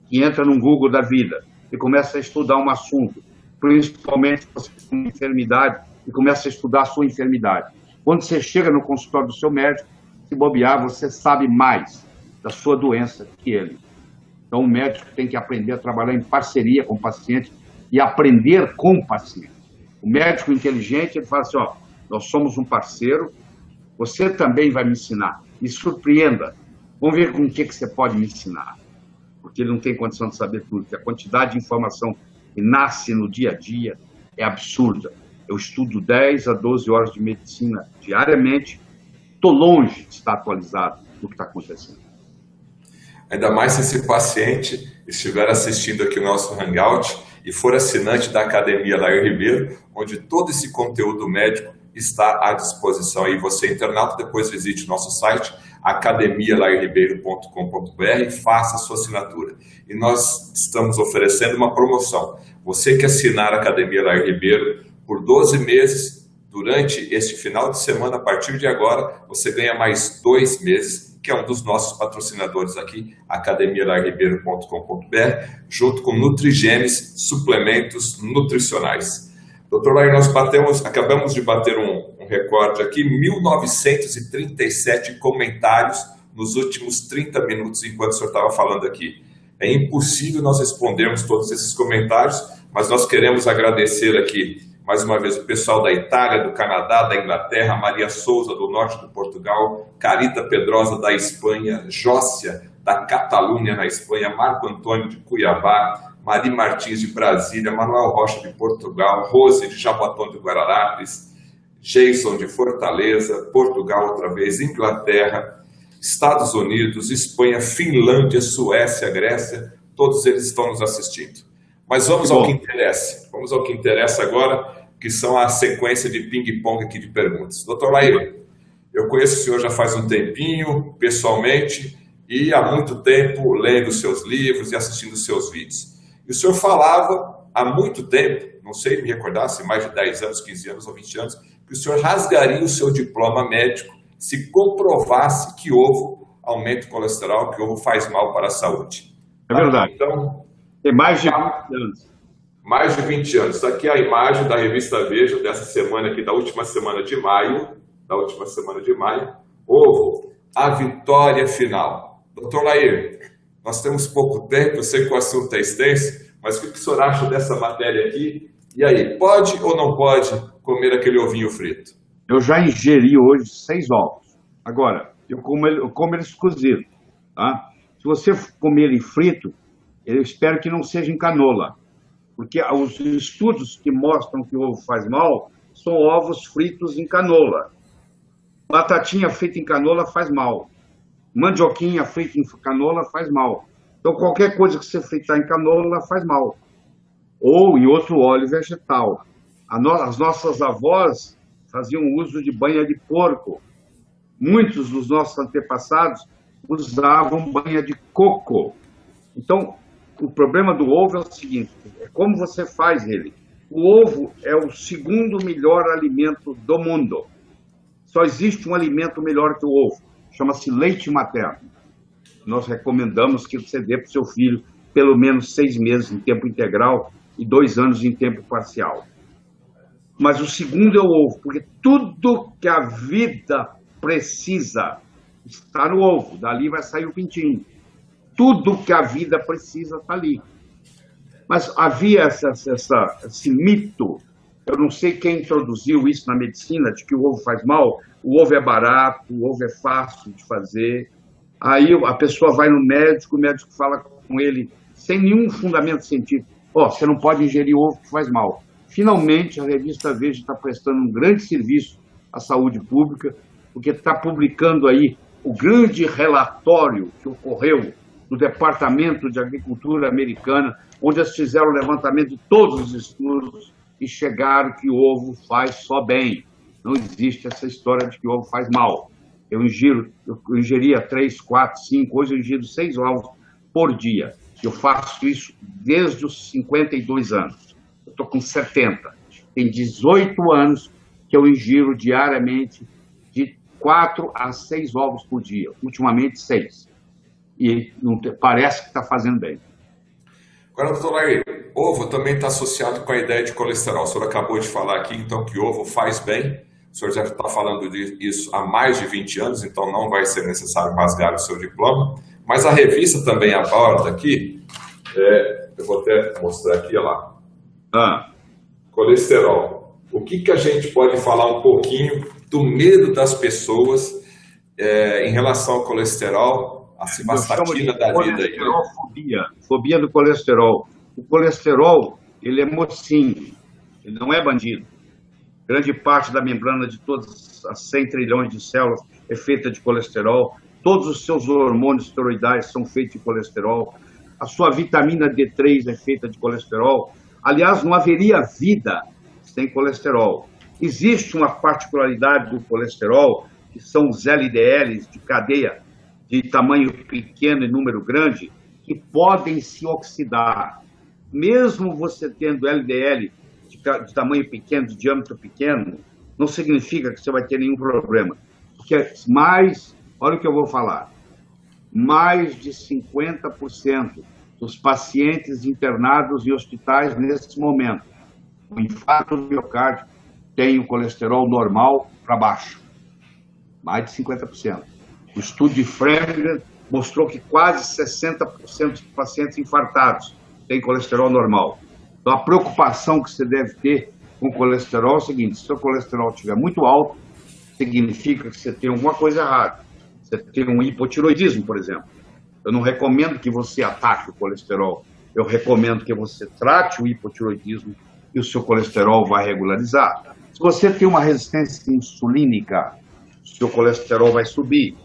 que entra no Google da vida e começa a estudar um assunto, principalmente você com uma enfermidade, e começa a estudar a sua enfermidade. Quando você chega no consultório do seu médico, se bobear, você sabe mais da sua doença que ele. Então, o médico tem que aprender a trabalhar em parceria com o paciente e aprender com o paciente. O médico inteligente, ele fala assim, ó, nós somos um parceiro, você também vai me ensinar, me surpreenda. Vamos ver com o que você pode me ensinar. Porque ele não tem condição de saber tudo, porque a quantidade de informação que nasce no dia a dia é absurda. Eu estudo 10 a 12 horas de medicina diariamente, estou longe de estar atualizado do que está acontecendo. Ainda mais se esse paciente estiver assistindo aqui o nosso Hangout e for assinante da Academia Laír Ribeiro, onde todo esse conteúdo médico está à disposição. E você, internauta, depois visite nosso site, academialairribeiro.com.br, e faça a sua assinatura. E nós estamos oferecendo uma promoção. Você que assinar a Academia Laír Ribeiro por 12 meses, durante este final de semana, a partir de agora, você ganha mais 2 meses, que é um dos nossos patrocinadores aqui, academialairribeiro.com.br, junto com Nutrigenes, suplementos nutricionais. Doutor Laír, nós acabamos de bater um recorde aqui, 1937 comentários nos últimos 30 minutos, enquanto o senhor estava falando aqui. É impossível nós respondermos todos esses comentários, mas nós queremos agradecer aqui, mais uma vez, o pessoal da Itália, do Canadá, da Inglaterra, Maria Souza, do norte de Portugal, Carita Pedrosa, da Espanha, Jócia, da Catalunha, na Espanha, Marco Antônio, de Cuiabá, Mari Martins de Brasília, Manuel Rocha de Portugal, Rose de Jaboatão de Guararapes, Jason de Fortaleza, Portugal outra vez, Inglaterra, Estados Unidos, Espanha, Finlândia, Suécia, Grécia, todos eles estão nos assistindo. Mas vamos ao que interessa. Vamos ao que interessa agora, que são a sequência de ping-pong aqui de perguntas. Doutor Laír, eu conheço o senhor já faz um tempinho, pessoalmente, e há muito tempo lendo seus livros e assistindo seus vídeos. E o senhor falava há muito tempo, não sei me recordar se mais de 10 anos, 15 anos ou 20 anos, que o senhor rasgaria o seu diploma médico se comprovasse que ovo aumenta o colesterol, que ovo faz mal para a saúde. É verdade. Então, tem mais de 20 anos. Mais de 20 anos. Está aqui a imagem da revista Veja, dessa semana aqui, da última semana de maio. Ovo, a vitória final. Doutor Laír, nós temos pouco tempo, eu sei que o assunto é extenso, mas o que o senhor acha dessa matéria aqui? E aí, pode ou não pode comer aquele ovinho frito? Eu já ingeri hoje 6 ovos. Agora, eu como eles cozidos. Tá? Se você comer ele frito, eu espero que não seja em canola. Porque os estudos que mostram que o ovo faz mal são ovos fritos em canola. Batatinha feita em canola faz mal. Mandioquinha feita em canola faz mal. Então, qualquer coisa que você fritar em canola faz mal. Ou em outro óleo vegetal. As nossas avós faziam uso de banha de porco. Muitos dos nossos antepassados usavam banha de coco. Então, o problema do ovo é o seguinte, é como você faz ele. O ovo é o segundo melhor alimento do mundo. Só existe um alimento melhor que o ovo, chama-se leite materno. Nós recomendamos que você dê para o seu filho pelo menos 6 meses em tempo integral e 2 anos em tempo parcial. Mas o segundo é o ovo, porque tudo que a vida precisa está no ovo, dali vai sair o pintinho. Tudo que a vida precisa está ali. Mas havia esse mito, eu não sei quem introduziu isso na medicina, de que o ovo faz mal. O ovo é barato, o ovo é fácil de fazer. Aí a pessoa vai no médico, o médico fala com ele, sem nenhum fundamento científico, você não pode ingerir ovo que faz mal. Finalmente, a revista Veja está prestando um grande serviço à saúde pública, porque está publicando aí o grande relatório que ocorreu do Departamento de Agricultura americana, onde eles fizeram o levantamento de todos os estudos e chegaram que o ovo faz só bem. Não existe essa história de que o ovo faz mal. Eu ingeria 3, 4, 5, hoje eu ingiro 6 ovos por dia. Eu faço isso desde os 52 anos. Eu estou com 70. Tem 18 anos que eu ingiro diariamente de 4 a 6 ovos por dia. Ultimamente 6. E parece que está fazendo bem. Agora, doutor Laír, ovo também está associado com a ideia de colesterol. O senhor acabou de falar aqui, então, que ovo faz bem. O senhor já está falando disso há mais de 20 anos, então não vai ser necessário rasgar o seu diploma. Mas a revista também aborda aqui, eu vou até mostrar aqui, olha lá. Colesterol. O que a gente pode falar um pouquinho do medo das pessoas em relação ao colesterol? A civastatina da vida aí, né? Fobia do colesterol. O colesterol, ele é mocinho, ele não é bandido. Grande parte da membrana de todas as 100 trilhões de células é feita de colesterol. Todos os seus hormônios esteroidais são feitos de colesterol. A sua vitamina D3 é feita de colesterol. Aliás, não haveria vida sem colesterol. Existe uma particularidade do colesterol, que são os LDLs de cadeia de tamanho pequeno e número grande, que podem se oxidar. Mesmo você tendo LDL de tamanho pequeno, de diâmetro pequeno, não significa que você vai ter nenhum problema. Porque olha o que eu vou falar, mais de 50% dos pacientes internados em hospitais nesse momento, com infarto do miocárdio, têm o colesterol normal para baixo. Mais de 50%. O estudo de Framingham mostrou que quase 60% dos pacientes infartados têm colesterol normal. Então, a preocupação que você deve ter com o colesterol é o seguinte: se o seu colesterol estiver muito alto, significa que você tem alguma coisa errada. Você tem um hipotiroidismo, por exemplo. Eu não recomendo que você ataque o colesterol. eu recomendo que você trate o hipotireoidismo e o seu colesterol vai regularizar. Se você tem uma resistência insulínica, seu colesterol vai subir.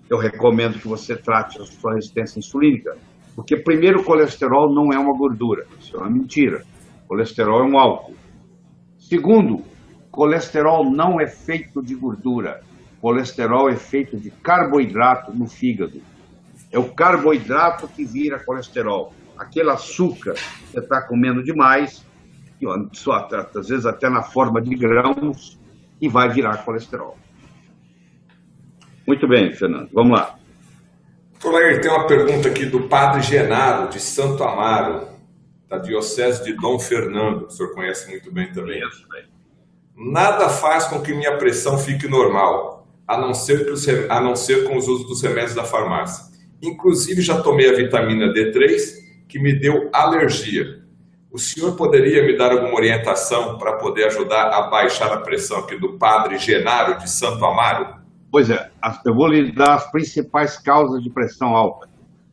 Eu recomendo que você trate a sua resistência insulínica, porque primeiro, o colesterol não é uma gordura, isso é uma mentira. O colesterol é um álcool. Segundo, colesterol não é feito de gordura. Colesterol é feito de carboidrato no fígado. É o carboidrato que vira colesterol. Aquele açúcar que você está comendo demais, às vezes até na forma de grãos, e vai virar colesterol. Muito bem, Fernando. Vamos lá. Doutor, tem uma pergunta aqui do Padre Genaro, de Santo Amaro, da Diocese de Dom Fernando, que o senhor conhece muito bem também. Isso, bem. Nada faz com que minha pressão fique normal, a não ser com os usos dos remédios da farmácia. Inclusive, já tomei a vitamina D3, que me deu alergia. O senhor poderia me dar alguma orientação para poder ajudar a baixar a pressão aqui do Padre Genaro, de Santo Amaro? Pois é, eu vou lhe dar as principais causas de pressão alta,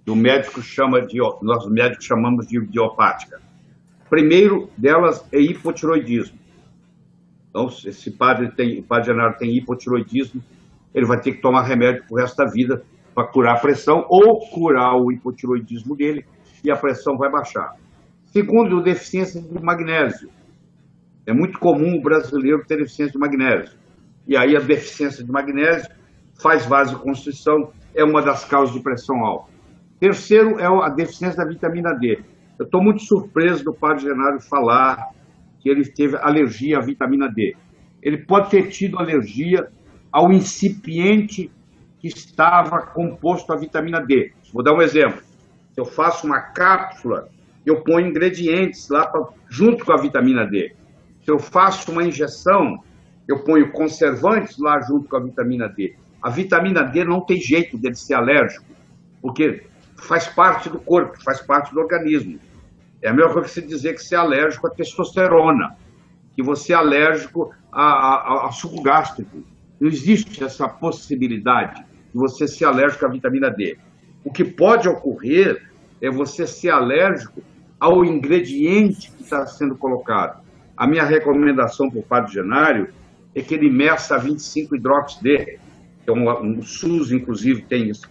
que nós médicos chamamos de idiopática. Primeiro delas é hipotireoidismo. Então, se esse o Padre Genaro tem hipotireoidismo, ele vai ter que tomar remédio pro resto da vida para curar a pressão ou curar o hipotireoidismo dele e a pressão vai baixar. Segundo, deficiência de magnésio. É muito comum o brasileiro ter deficiência de magnésio. E aí a deficiência de magnésio faz vasoconstrição, é uma das causas de pressão alta. Terceiro é a deficiência da vitamina D. Eu estou muito surpreso do Padre Genaro falar que ele teve alergia à vitamina D. Ele pode ter tido alergia ao incipiente que estava composto a vitamina D. Vou dar um exemplo. Se eu faço uma cápsula, eu ponho ingredientes lá junto com a vitamina D. Se eu faço uma injeção, eu ponho conservantes lá junto com a vitamina D. A vitamina D não tem jeito dele ser alérgico, porque faz parte do corpo, faz parte do organismo. É a mesma coisa que você dizer que você é alérgico à testosterona, que você é alérgico a suco gástrico. Não existe essa possibilidade de você ser alérgico à vitamina D. O que pode ocorrer é você ser alérgico ao ingrediente que está sendo colocado. A minha recomendação para o Padre Genaro é que ele meça 25-hidrox-D, que o SUS, inclusive, tem isso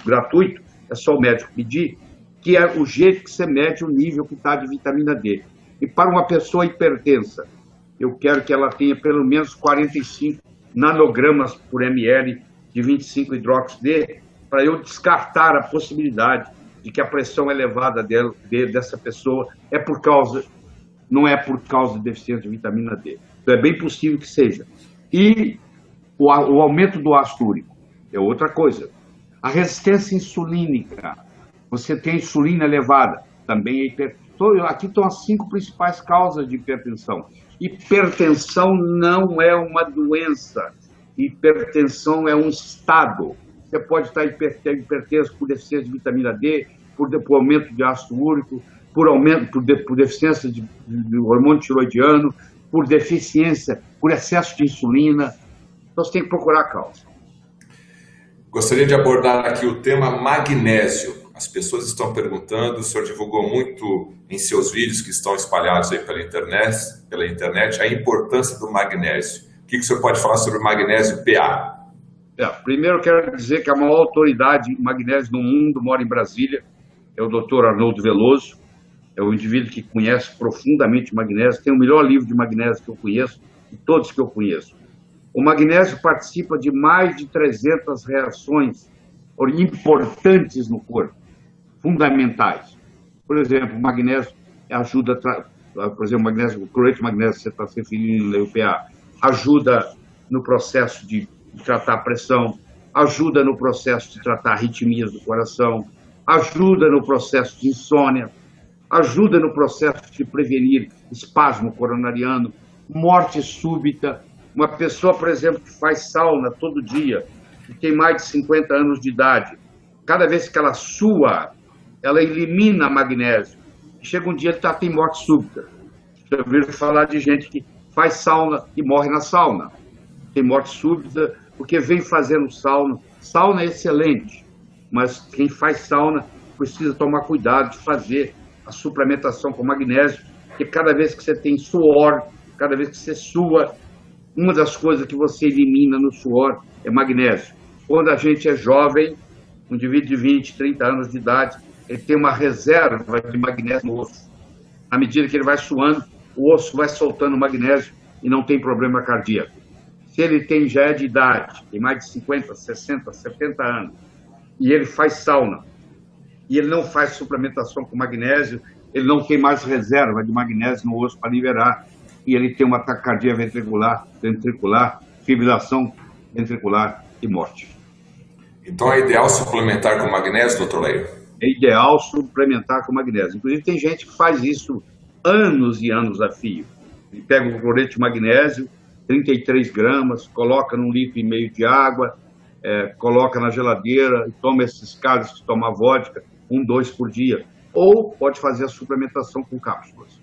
gratuito, é só o médico pedir, que é o jeito que você mede o nível que está de vitamina D. E para uma pessoa hipertensa, eu quero que ela tenha pelo menos 45 nanogramas por ml de 25-hidrox-D, para eu descartar a possibilidade de que a pressão elevada dessa pessoa não é por causa de deficiência de vitamina D. Então, é bem possível que seja. E o aumento do ácido úrico é outra coisa. A resistência insulínica, você tem insulina elevada, também é hipertensão. Aqui estão as 5 principais causas de hipertensão. Hipertensão não é uma doença. Hipertensão é um estado. Você pode estar hipertenso por deficiência de vitamina D, por aumento de ácido úrico, por deficiência de hormônio tiroidiano, por deficiência, por excesso de insulina. Então, você tem que procurar a causa. Gostaria de abordar aqui o tema magnésio. As pessoas estão perguntando, o senhor divulgou muito em seus vídeos que estão espalhados aí pela internet a importância do magnésio. O que o senhor pode falar sobre o magnésio PA? Primeiro, eu quero dizer que a maior autoridade em magnésio no mundo mora em Brasília, é o Dr. Arnoldo Veloso, é o indivíduo que conhece profundamente magnésio, tem o melhor livro de magnésio que eu conheço, de todos que eu conheço. O magnésio participa de mais de 300 reações importantes no corpo, fundamentais. Por exemplo, o magnésio ajuda, o cloreto de magnésio, você está se referindo ao PA, ajuda no processo de tratar a pressão, ajuda no processo de tratar arritmias do coração, ajuda no processo de insônia, ajuda no processo de prevenir espasmo coronariano, morte súbita. Uma pessoa, por exemplo, que faz sauna todo dia, que tem mais de 50 anos de idade, cada vez que ela sua, ela elimina magnésio. Chega um dia que ela tem morte súbita. Já ouviram falar de gente que faz sauna e morre na sauna. Tem morte súbita porque vem fazendo sauna. Sauna é excelente, mas quem faz sauna precisa tomar cuidado de fazer a suplementação com magnésio, porque cada vez que você tem suor, cada vez que você sua, uma das coisas que você elimina no suor é magnésio. Quando a gente é jovem, um indivíduo de 20, 30 anos de idade, ele tem uma reserva de magnésio no osso. À medida que ele vai suando, o osso vai soltando magnésio e não tem problema cardíaco. Se ele já é de idade, tem mais de 50, 60, 70 anos, e ele faz sauna, e ele não faz suplementação com magnésio, ele não tem mais reserva de magnésio no osso para liberar, e ele tem uma taquicardia ventricular, fibrilação ventricular e morte. Então é ideal suplementar com magnésio, doutor Lair? É ideal suplementar com magnésio. Inclusive tem gente que faz isso anos e anos a fio. Ele pega o cloreto de magnésio, 33 gramas, coloca num 1,5 litro de água, coloca na geladeira e toma esses cálices de tomar vodka, 2 por dia. Ou pode fazer a suplementação com cápsulas.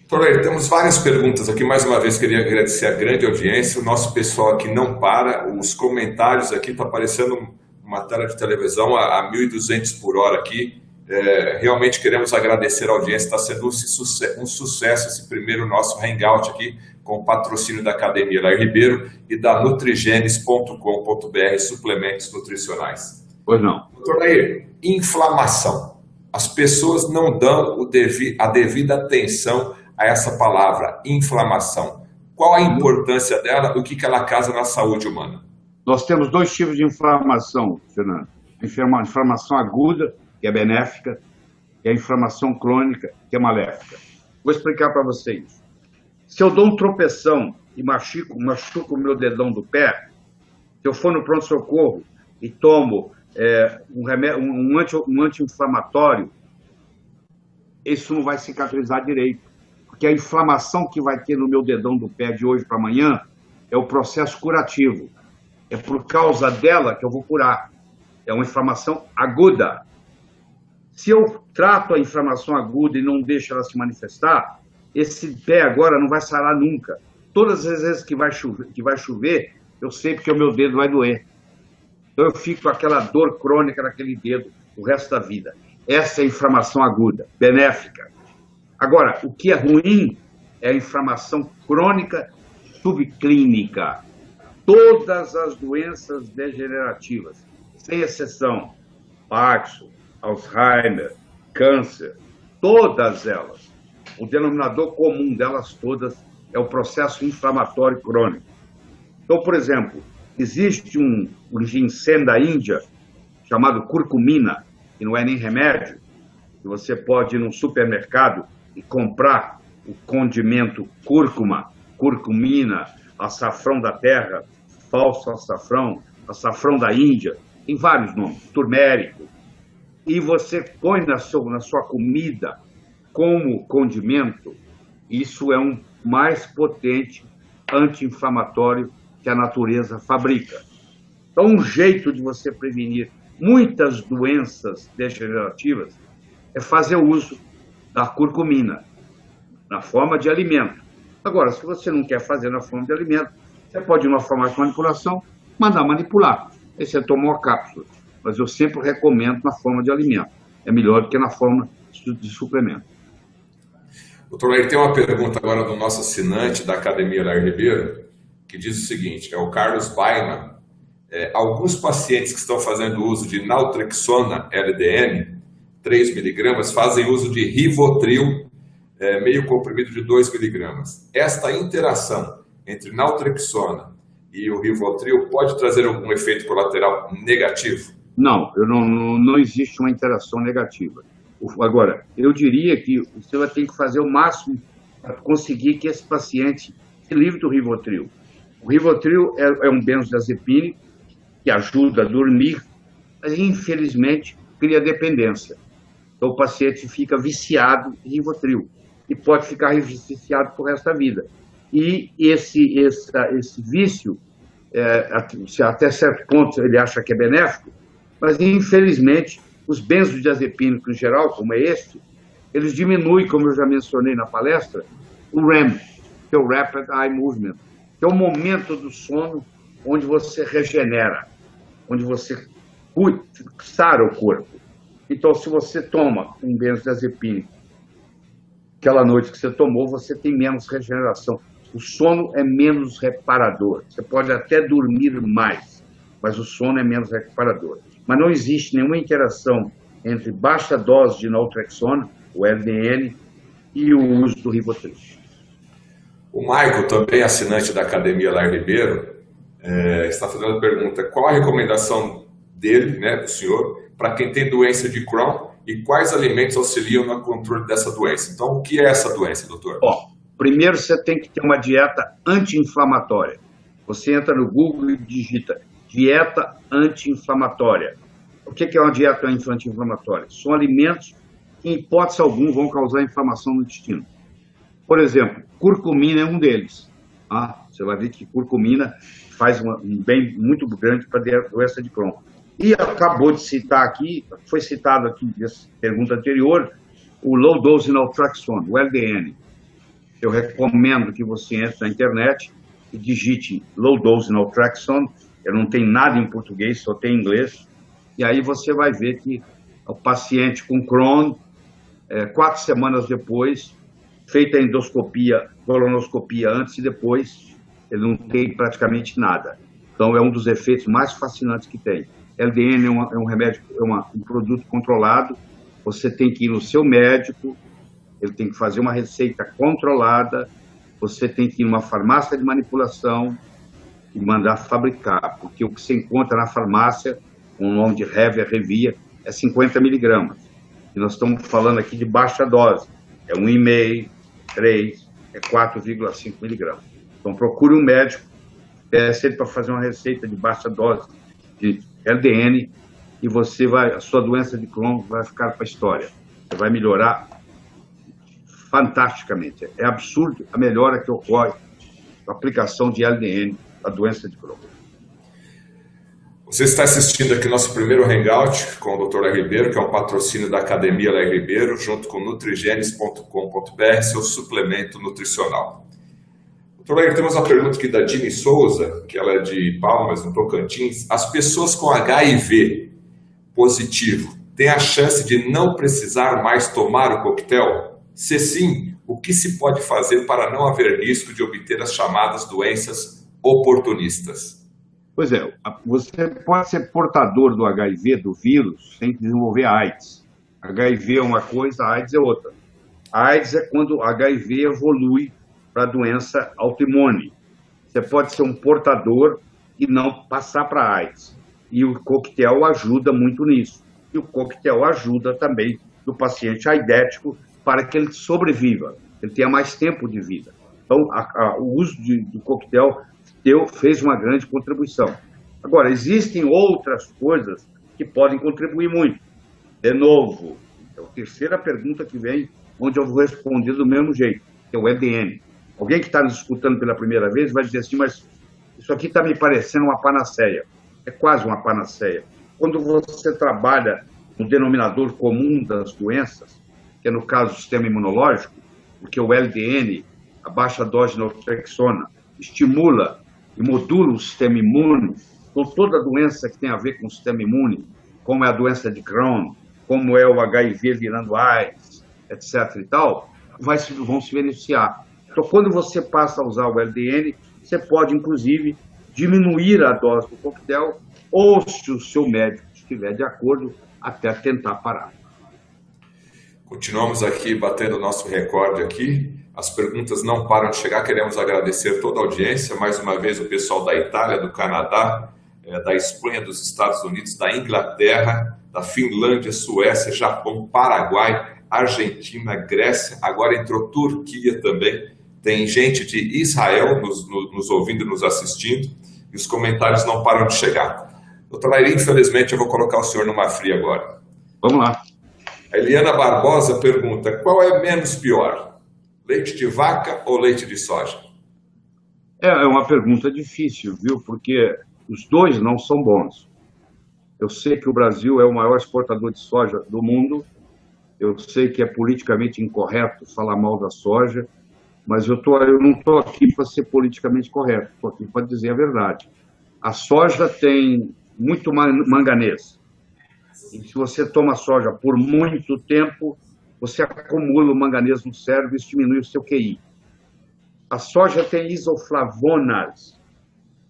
Doutor Lair, temos várias perguntas aqui. Mais uma vez, queria agradecer a grande audiência. O nosso pessoal aqui não para. Os comentários aqui, está aparecendo uma tela de televisão a 1.200 por hora aqui. Realmente queremos agradecer a audiência. Está sendo um sucesso esse primeiro nosso hangout aqui, com o patrocínio da Academia Lair Ribeiro e da nutrigenes.com.br, suplementos nutricionais. Pois não. Doutor Lair, inflamação. As pessoas não dão a devida atenção a essa palavra, inflamação. Qual a importância dela? O que ela causa na saúde humana? Nós temos 2 tipos de inflamação, Fernando. Inflamação aguda, que é benéfica, e a inflamação crônica, que é maléfica. Vou explicar para vocês. Se eu dou um tropeção e machuco o meu dedão do pé, se eu for no pronto-socorro e tomo um anti-inflamatório, isso não vai cicatrizar direito. Porque a inflamação que vai ter no meu dedão do pé de hoje para amanhã é o processo curativo. É por causa dela que eu vou curar. É uma inflamação aguda. Se eu trato a inflamação aguda e não deixo ela se manifestar, esse pé agora não vai sarar nunca. Todas as vezes que vai chover, eu sei porque o meu dedo vai doer. Então eu fico com aquela dor crônica naquele dedo o resto da vida. Essa é a inflamação aguda, benéfica. Agora, o que é ruim é a inflamação crônica subclínica. Todas as doenças degenerativas, sem exceção, Parkinson, Alzheimer, câncer, todas elas, o denominador comum delas todas é o processo inflamatório crônico. Então, por exemplo, existe um ginseng da Índia chamado curcumina, que não é nem remédio, que você pode ir num supermercado e comprar o condimento cúrcuma, curcumina, açafrão da terra, falso açafrão da Índia, tem vários nomes, turmérico, e você põe na sua comida como condimento, isso é um mais potente anti-inflamatório que a natureza fabrica. Então, um jeito de você prevenir muitas doenças degenerativas é fazer uso da curcumina na forma de alimento. Agora, se você não quer fazer na forma de alimento, você pode ir numa farmácia de manipulação, mandar manipular. Aí você toma uma cápsula. Mas eu sempre recomendo na forma de alimento. É melhor do que na forma de suplemento. Doutor Lair, tem uma pergunta agora do nosso assinante da Academia Lair Ribeiro, que diz o seguinte, é o Carlos Baima. Alguns pacientes que estão fazendo uso de naltrexona LDN, 3 miligramas, fazem uso de Rivotril, meio comprimido de 2 miligramas. Esta interação entre naltrexona e o Rivotril pode trazer algum efeito colateral negativo? Não, não existe uma interação negativa. Agora, eu diria que você vai ter que fazer o máximo para conseguir que esse paciente se livre do Rivotril. O Rivotril é um benzodiazepínico que ajuda a dormir, mas infelizmente cria dependência. Então o paciente fica viciado em Rivotril e pode ficar viciado pro resto da vida. E esse vício, até certo ponto ele acha que é benéfico, mas infelizmente os benzodiazepínicos em geral, como é este, eles diminuem, como eu já mencionei na palestra, o REM, que é o Rapid Eye Movement, que é o momento do sono onde você regenera, onde você sara o corpo. Então, se você toma um benzodiazepínico, aquela noite que você tomou, você tem menos regeneração. O sono é menos reparador. Você pode até dormir mais, mas o sono é menos reparador. Mas não existe nenhuma interação entre baixa dose de naltrexona, o LDN, e o uso do Rivotril. O Michael, também assinante da Academia Lar Ribeiro, está fazendo a pergunta: qual a recomendação dele, né, do senhor, para quem tem doença de Crohn e quais alimentos auxiliam no controle dessa doença? Então, o que é essa doença, doutor? Bom, primeiro você tem que ter uma dieta anti-inflamatória. Você entra no Google e digita dieta anti-inflamatória. O que é uma dieta anti-inflamatória? São alimentos que, em hipótese alguma, vão causar inflamação no intestino. Por exemplo, curcumina é um deles. Você vai ver que curcumina faz um bem muito grande para a doença de Crohn. E acabou de citar aqui, foi citado aqui nessa pergunta anterior, o Low Dose Naltrexone, o LDN. Eu recomendo que você entre na internet e digite Low Dose Naltrexone. Eu não tenho nada em português, só tem em inglês. E aí você vai ver que o paciente com Crohn, 4 semanas depois, feita a endoscopia, colonoscopia antes e depois, ele não tem praticamente nada. Então é um dos efeitos mais fascinantes que tem. LDN é um remédio, um produto controlado. Você tem que ir no seu médico, ele tem que fazer uma receita controlada, você tem que ir numa farmácia de manipulação e mandar fabricar, porque o que você encontra na farmácia, com o nome de Hevia, Revia, é 50 miligramas. E nós estamos falando aqui de baixa dose, é 1,5, 3, é 4,5 miligramas. Então procure um médico, peça ele para fazer uma receita de baixa dose de LDN e a sua doença de Crohn vai ficar para a história. Você vai melhorar fantasticamente. É absurdo a melhora que ocorre com a aplicação de LDN na doença de Crohn. Você está assistindo aqui nosso primeiro Hangout com o Dr. Lar Ribeiro, que é um patrocínio da Academia Lar Ribeiro, junto com nutrigenes.com.br, seu suplemento nutricional. Doutor Lar, temos uma pergunta aqui da Dini Souza, que ela é de Palmas, no Tocantins. As pessoas com HIV positivo têm a chance de não precisar mais tomar o coquetel? Se sim, o que se pode fazer para não haver risco de obter as chamadas doenças oportunistas? Pois é, você pode ser portador do HIV, do vírus, sem desenvolver AIDS. HIV é uma coisa, AIDS é outra. A AIDS é quando o HIV evolui para a doença autoimune. Você pode ser um portador e não passar para a AIDS. E o coquetel ajuda muito nisso. E o coquetel ajuda também do paciente aidético para que ele sobreviva, ele tenha mais tempo de vida. Então, o uso do coquetel fez uma grande contribuição. Agora, existem outras coisas que podem contribuir muito. De novo, é a terceira pergunta que vem, onde eu vou responder do mesmo jeito, que é o LDN. Alguém que está nos escutando pela primeira vez vai dizer assim, mas isso aqui está me parecendo uma panaceia. É quase uma panaceia. Quando você trabalha no denominador comum das doenças, que é no caso do sistema imunológico, porque o LDN, a baixa dose de naltrexona, estimula e modula o sistema imune. Então, toda doença que tem a ver com o sistema imune, como é a doença de Crohn, como é o HIV virando AIDS, etc. e tal, vão se beneficiar. Então, quando você passa a usar o LDN, você pode, inclusive, diminuir a dose do coquetel ou, se o seu médico estiver de acordo, até tentar parar. Continuamos aqui batendo o nosso recorde aqui. As perguntas não param de chegar. Queremos agradecer toda a audiência. Mais uma vez o pessoal da Itália, do Canadá, da Espanha, dos Estados Unidos, da Inglaterra, da Finlândia, Suécia, Japão, Paraguai, Argentina, Grécia. Agora entrou Turquia também. Tem gente de Israel nos ouvindo e nos assistindo. E os comentários não param de chegar. Doutor Lar, infelizmente eu vou colocar o senhor numa fria agora. Vamos lá. A Eliana Barbosa pergunta: qual é menos pior? Leite de vaca ou leite de soja? É uma pergunta difícil, viu? Porque os dois não são bons. Eu sei que o Brasil é o maior exportador de soja do mundo. Eu sei que é politicamente incorreto falar mal da soja, mas eu não estou aqui para ser politicamente correto. Estou aqui para dizer a verdade. A soja tem muito manganês. E se você toma soja por muito tempo, você acumula o manganês no cérebro e isso diminui o seu QI. A soja tem isoflavonas,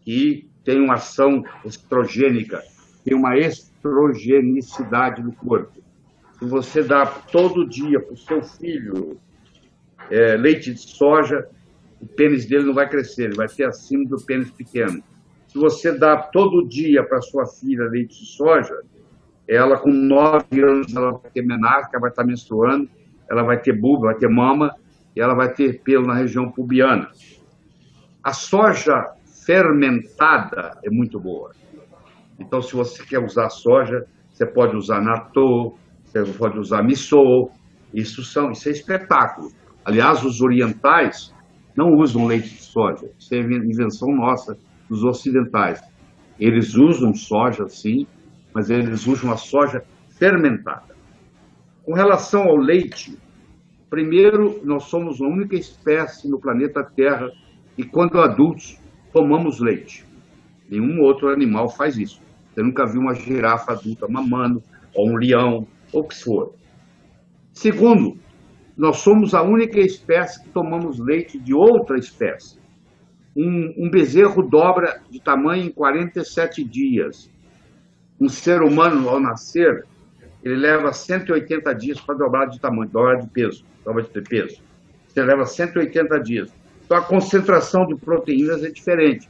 que tem uma ação estrogênica, tem uma estrogenicidade no corpo. Se você dá todo dia para o seu filho leite de soja, o pênis dele não vai crescer, ele vai ter acima do pênis pequeno. Se você dá todo dia para sua filha leite de soja, ela com 9 anos ela vai ter menarca, ela vai estar menstruando, ela vai ter bulbo, vai ter mama e ela vai ter pelo na região pubiana. A soja fermentada é muito boa. Então, se você quer usar soja, você pode usar natto, você pode usar miso. Isso é espetáculo. Aliás, os orientais não usam leite de soja. Isso é invenção nossa, dos ocidentais. Eles usam soja, sim, mas eles usam a soja fermentada. Com relação ao leite, primeiro, nós somos a única espécie no planeta Terra que, quando adultos, tomamos leite. Nenhum outro animal faz isso. Você nunca viu uma girafa adulta mamando, ou um leão, ou o que for. Segundo, nós somos a única espécie que tomamos leite de outra espécie. Um bezerro dobra de tamanho em 47 dias. Um ser humano, ao nascer, ele leva 180 dias para dobrar de tamanho, dobrar de peso. Você leva 180 dias. Então, a concentração de proteínas é diferente.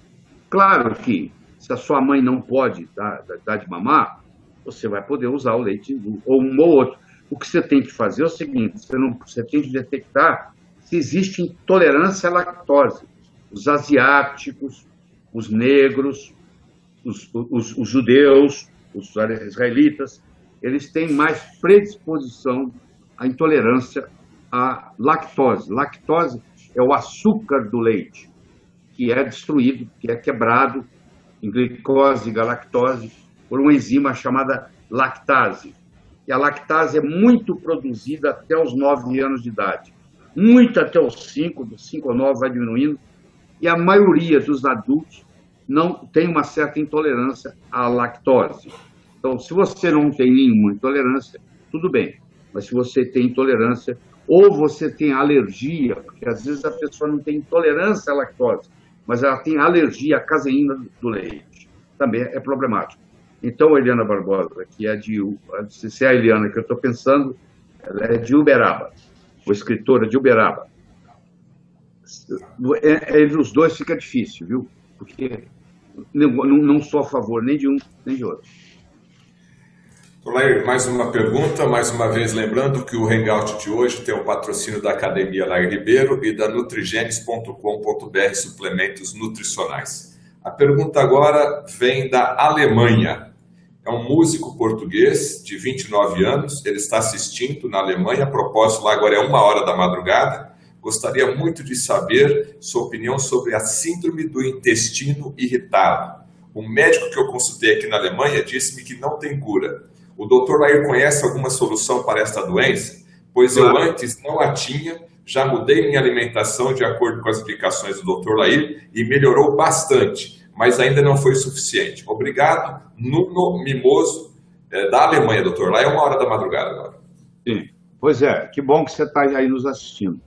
Claro que, se a sua mãe não pode dar de mamar, você vai poder usar o leite, ou um ou outro. O que você tem que fazer é o seguinte, você tem que detectar se existe intolerância à lactose. Os asiáticos, os negros, os judeus, os israelitas, eles têm mais predisposição à intolerância à lactose. Lactose é o açúcar do leite, que é destruído, que é quebrado em glicose e galactose por uma enzima chamada lactase. E a lactase é muito produzida até os 9 anos de idade. Muito até os 5, dos 5 a 9 vai diminuindo. E a maioria dos adultos não tem uma certa intolerância à lactose. Então, se você não tem nenhuma intolerância, tudo bem. Mas se você tem intolerância, ou você tem alergia, porque às vezes a pessoa não tem intolerância à lactose, mas ela tem alergia à caseína do leite. Também é problemático. Então, a Eliana Barbosa, que é se é a Eliana que eu estou pensando, ela é de Uberaba, ou escritora de Uberaba. Entre os dois fica difícil, viu? Porque não sou a favor nem de um nem de outro. Lair, mais uma pergunta, mais uma vez lembrando que o Hangout de hoje tem o patrocínio da Academia Lair Ribeiro e da Nutrigenes.com.br Suplementos Nutricionais. A pergunta agora vem da Alemanha. É um músico português de 29 anos, ele está assistindo na Alemanha, a propósito, lá agora é 1h da madrugada. Gostaria muito de saber sua opinião sobre a síndrome do intestino irritado. O médico que eu consultei aqui na Alemanha disse-me que não tem cura. O Dr. Lair conhece alguma solução para esta doença? Pois eu antes não a tinha, já mudei minha alimentação de acordo com as indicações do Dr. Lair e melhorou bastante, mas ainda não foi suficiente. Obrigado, Nuno Mimoso, da Alemanha, Dr. Lair. É 1h da madrugada agora. Sim, pois é, que bom que você está aí nos assistindo.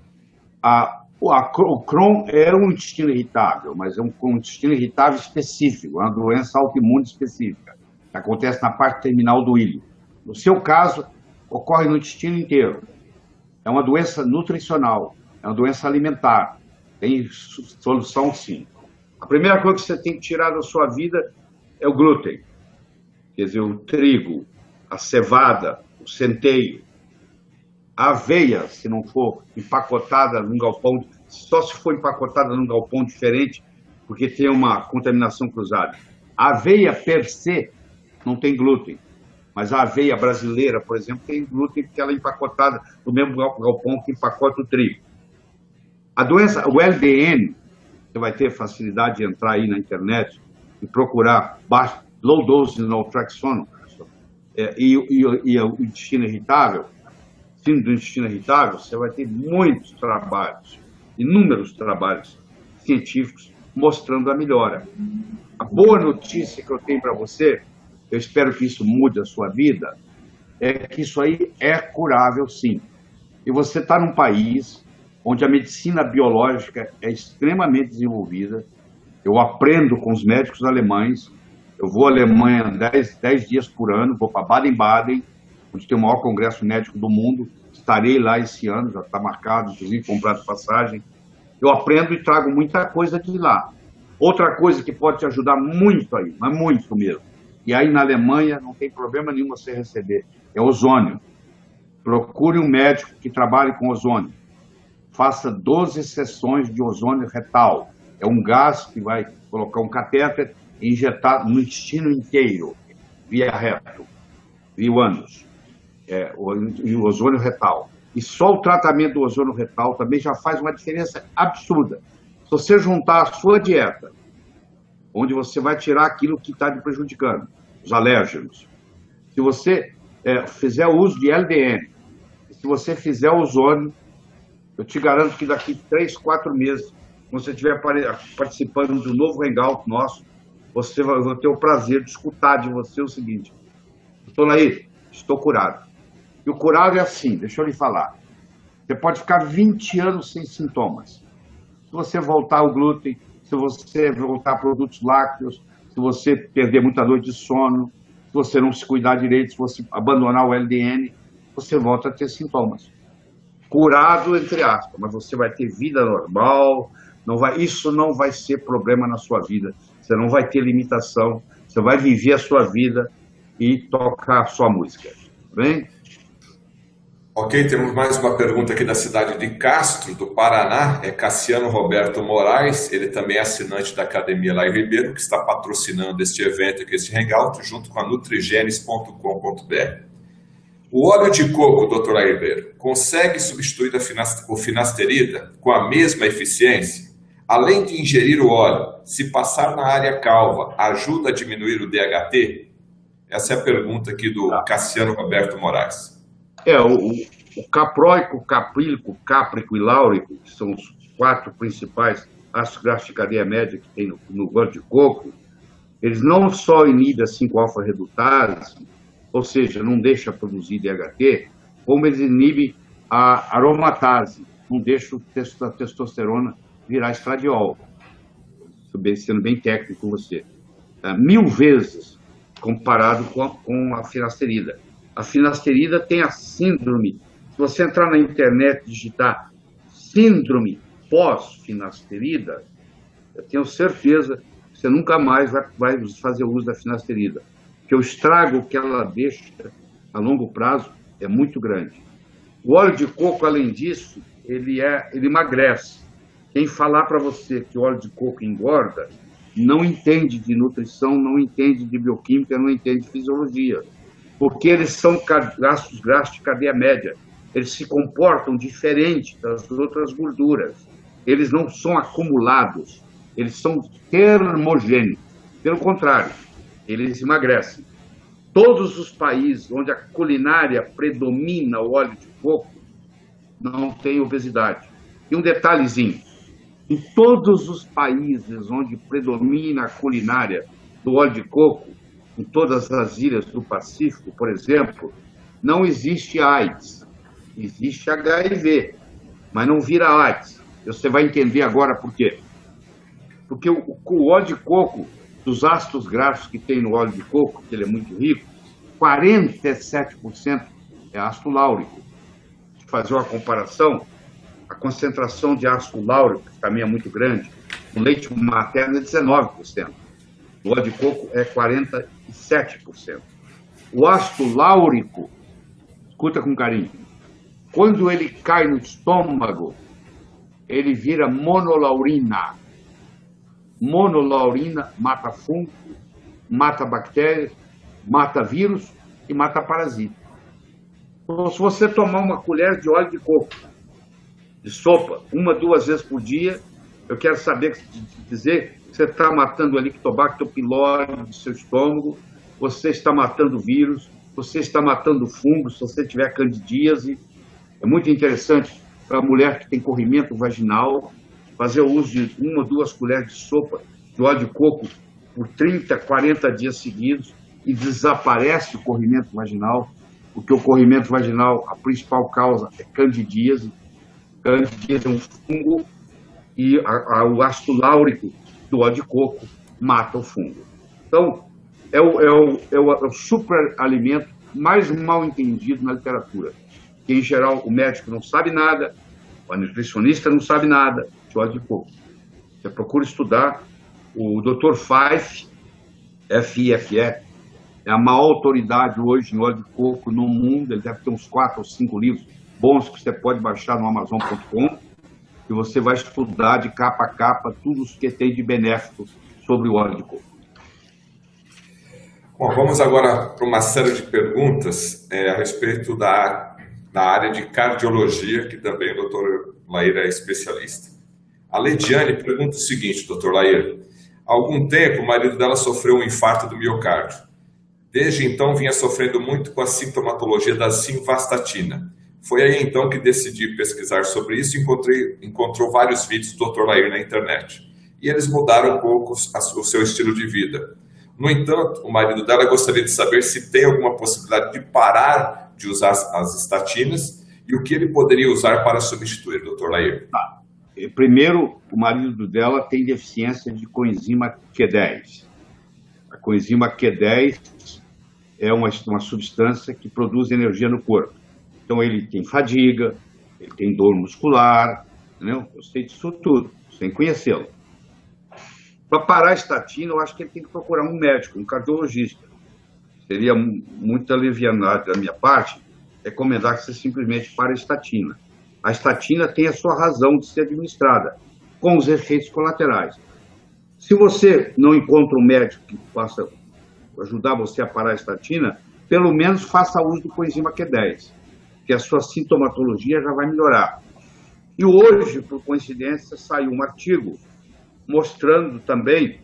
O Crohn é um intestino irritável, mas é um intestino irritável específico, é uma doença autoimune específica, que acontece na parte terminal do ilho. No seu caso, ocorre no intestino inteiro. É uma doença nutricional, é uma doença alimentar. Tem solução, sim. A primeira coisa que você tem que tirar da sua vida é o glúten, quer dizer, o trigo, a cevada, o centeio. A aveia, se não for empacotada num galpão, só se for empacotada num galpão diferente, porque tem uma contaminação cruzada. A aveia per se não tem glúten, mas a aveia brasileira, por exemplo, tem glúten porque ela é empacotada no mesmo galpão que empacota o trigo. A doença, o LDN, você vai ter facilidade de entrar aí na internet e procurar low dose naltrexone e o intestino irritável, síndrome do intestino irritável, você vai ter muitos trabalhos, inúmeros trabalhos científicos mostrando a melhora. A boa notícia que eu tenho para você eu espero que isso mude a sua vida, é que isso aí é curável, sim. E você está num país onde a medicina biológica é extremamente desenvolvida. Eu aprendo com os médicos alemães. Eu vou à Alemanha 10 dias por ano, vou para Baden-Baden, onde tem o maior congresso médico do mundo. Estarei lá esse ano, já está marcado, inclusive comprado passagem. Eu aprendo e trago muita coisa de lá. Outra coisa que pode te ajudar muito aí, mas muito mesmo, e aí na Alemanha não tem problema nenhum você receber, é ozônio. Procure um médico que trabalhe com ozônio. Faça 12 sessões de ozônio retal. É um gás que vai colocar um catéter e injetar no intestino inteiro, via reto, via ânus, o ozônio retal. E só o tratamento do ozônio retal também já faz uma diferença absurda. Se você juntar a sua dieta, onde você vai tirar aquilo que está te prejudicando, os alérgenos, se você fizer uso de LDN, se você fizer ozônio, eu te garanto que daqui 3, 4 meses, quando você estiver participando de um novo hangout nosso, você vai ter o prazer de escutar de você o seguinte: doutor Nair, estou curado. E o curado é assim, deixa eu lhe falar. Você pode ficar 20 anos sem sintomas. Se você voltar ao glúten, se você voltar a produtos lácteos, se você perder muita noite de sono, se você não se cuidar direito, se você abandonar o LDN, você volta a ter sintomas. Curado, entre aspas, mas você vai ter vida normal, isso não vai ser problema na sua vida. Você não vai ter limitação, você vai viver a sua vida e tocar a sua música. Tá bem? Ok, temos mais uma pergunta aqui da cidade de Castro, do Paraná, é Cassiano Roberto Moraes, ele também é assinante da Academia Lair Ribeiro, que está patrocinando este evento aqui, este hangout, junto com a nutrigenes.com.br. O óleo de coco, Dr. Lair Ribeiro, consegue substituir o finasterida com a mesma eficiência? Além de ingerir o óleo, se passar na área calva, ajuda a diminuir o DHT? Essa é a pergunta aqui do Cassiano Roberto Moraes. O capróico, caprílico, cáprico e láurico, que são os 4 principais ácidos graxos de cadeia média que tem no óleo de coco, eles não só inibem a 5-alfa-redutase, ou seja, não deixa produzir DHT, como eles inibem a aromatase, não deixa a testosterona virar estradiol, sendo bem técnico com você. 1000 vezes comparado com a finasterida. A finasterida tem a síndrome. Se você entrar na internet e digitar síndrome pós-finasterida, eu tenho certeza que você nunca mais vai fazer uso da finasterida, porque o estrago que ela deixa a longo prazo é muito grande. O óleo de coco, além disso, ele emagrece. Quem falar para você que o óleo de coco engorda, não entende de nutrição, não entende de bioquímica, não entende de fisiologia. Porque eles são ácidos graxos de cadeia média. Eles se comportam diferente das outras gorduras. Eles não são acumulados, eles são termogênicos. Pelo contrário, eles emagrecem. Todos os países onde a culinária predomina o óleo de coco não tem obesidade. E um detalhezinho, em todos os países onde predomina a culinária do óleo de coco, em todas as ilhas do Pacífico, por exemplo, não existe AIDS, existe HIV, mas não vira AIDS. Você vai entender agora por quê. Porque o óleo de coco, dos ácidos graxos que tem no óleo de coco, que ele é muito rico, 47% é ácido láurico. Se fazer uma comparação, a concentração de ácido láurico, que também é muito grande, no leite materno é 19%. No óleo de coco é 47%. O ácido láurico, escuta com carinho, quando ele cai no estômago, ele vira monolaurina. Monolaurina mata fungo, mata bactérias, mata vírus e mata parasita. Então, se você tomar uma colher de óleo de coco, de sopa, 1, 2 vezes por dia, eu quero dizer que você está matando ali Helicobacter pylori do seu estômago, você está matando vírus, você está matando fungos, se você tiver candidíase. É muito interessante para a mulher que tem corrimento vaginal fazer o uso de 1 ou 2 colheres de sopa de óleo de coco por 30, 40 dias seguidos. e desaparece o corrimento vaginal, porque o corrimento vaginal, a principal causa é candidíase. Candidíase é um fungo e o ácido láurico do óleo de coco mata o fungo. Então, é o superalimento mais mal entendido na literatura. Que, em geral, o médico não sabe nada, o nutricionista não sabe nada de óleo de coco. Você procura estudar, o Dr. Fife, F-I-F-E, é a maior autoridade hoje em óleo de coco no mundo. Ele deve ter uns 4 ou 5 livros bons que você pode baixar no Amazon.com, e você vai estudar de capa a capa tudo o que tem de benéfico sobre o óleo de coco. Bom, vamos agora para uma série de perguntas a respeito da área de cardiologia, que também o Dr. Lair é especialista. A Leidiane pergunta o seguinte, Dr. Lair: há algum tempo o marido dela sofreu um infarto do miocárdio. Desde então vinha sofrendo muito com a sintomatologia da simvastatina. Foi aí então que decidi pesquisar sobre isso e encontrou vários vídeos do Dr. Lair na internet. E eles mudaram um pouco o seu estilo de vida. No entanto, o marido dela gostaria de saber se tem alguma possibilidade de parar de usar as estatinas e o que ele poderia usar para substituir, Dr. Lair. Primeiro, o marido dela tem deficiência de coenzima Q10. A coenzima Q10 é uma substância que produz energia no corpo. Então, ele tem fadiga, ele tem dor muscular, entendeu? Eu sei disso tudo, sem conhecê-lo. Para parar a estatina, eu acho que ele tem que procurar um médico, um cardiologista. Seria muito alivianado da minha parte recomendar que você simplesmente pare a estatina. A estatina tem a sua razão de ser administrada, com os efeitos colaterais. Se você não encontra um médico que possa ajudar você a parar a estatina, pelo menos faça uso do coenzima Q10, que a sua sintomatologia já vai melhorar. E hoje, por coincidência, saiu um artigo mostrando também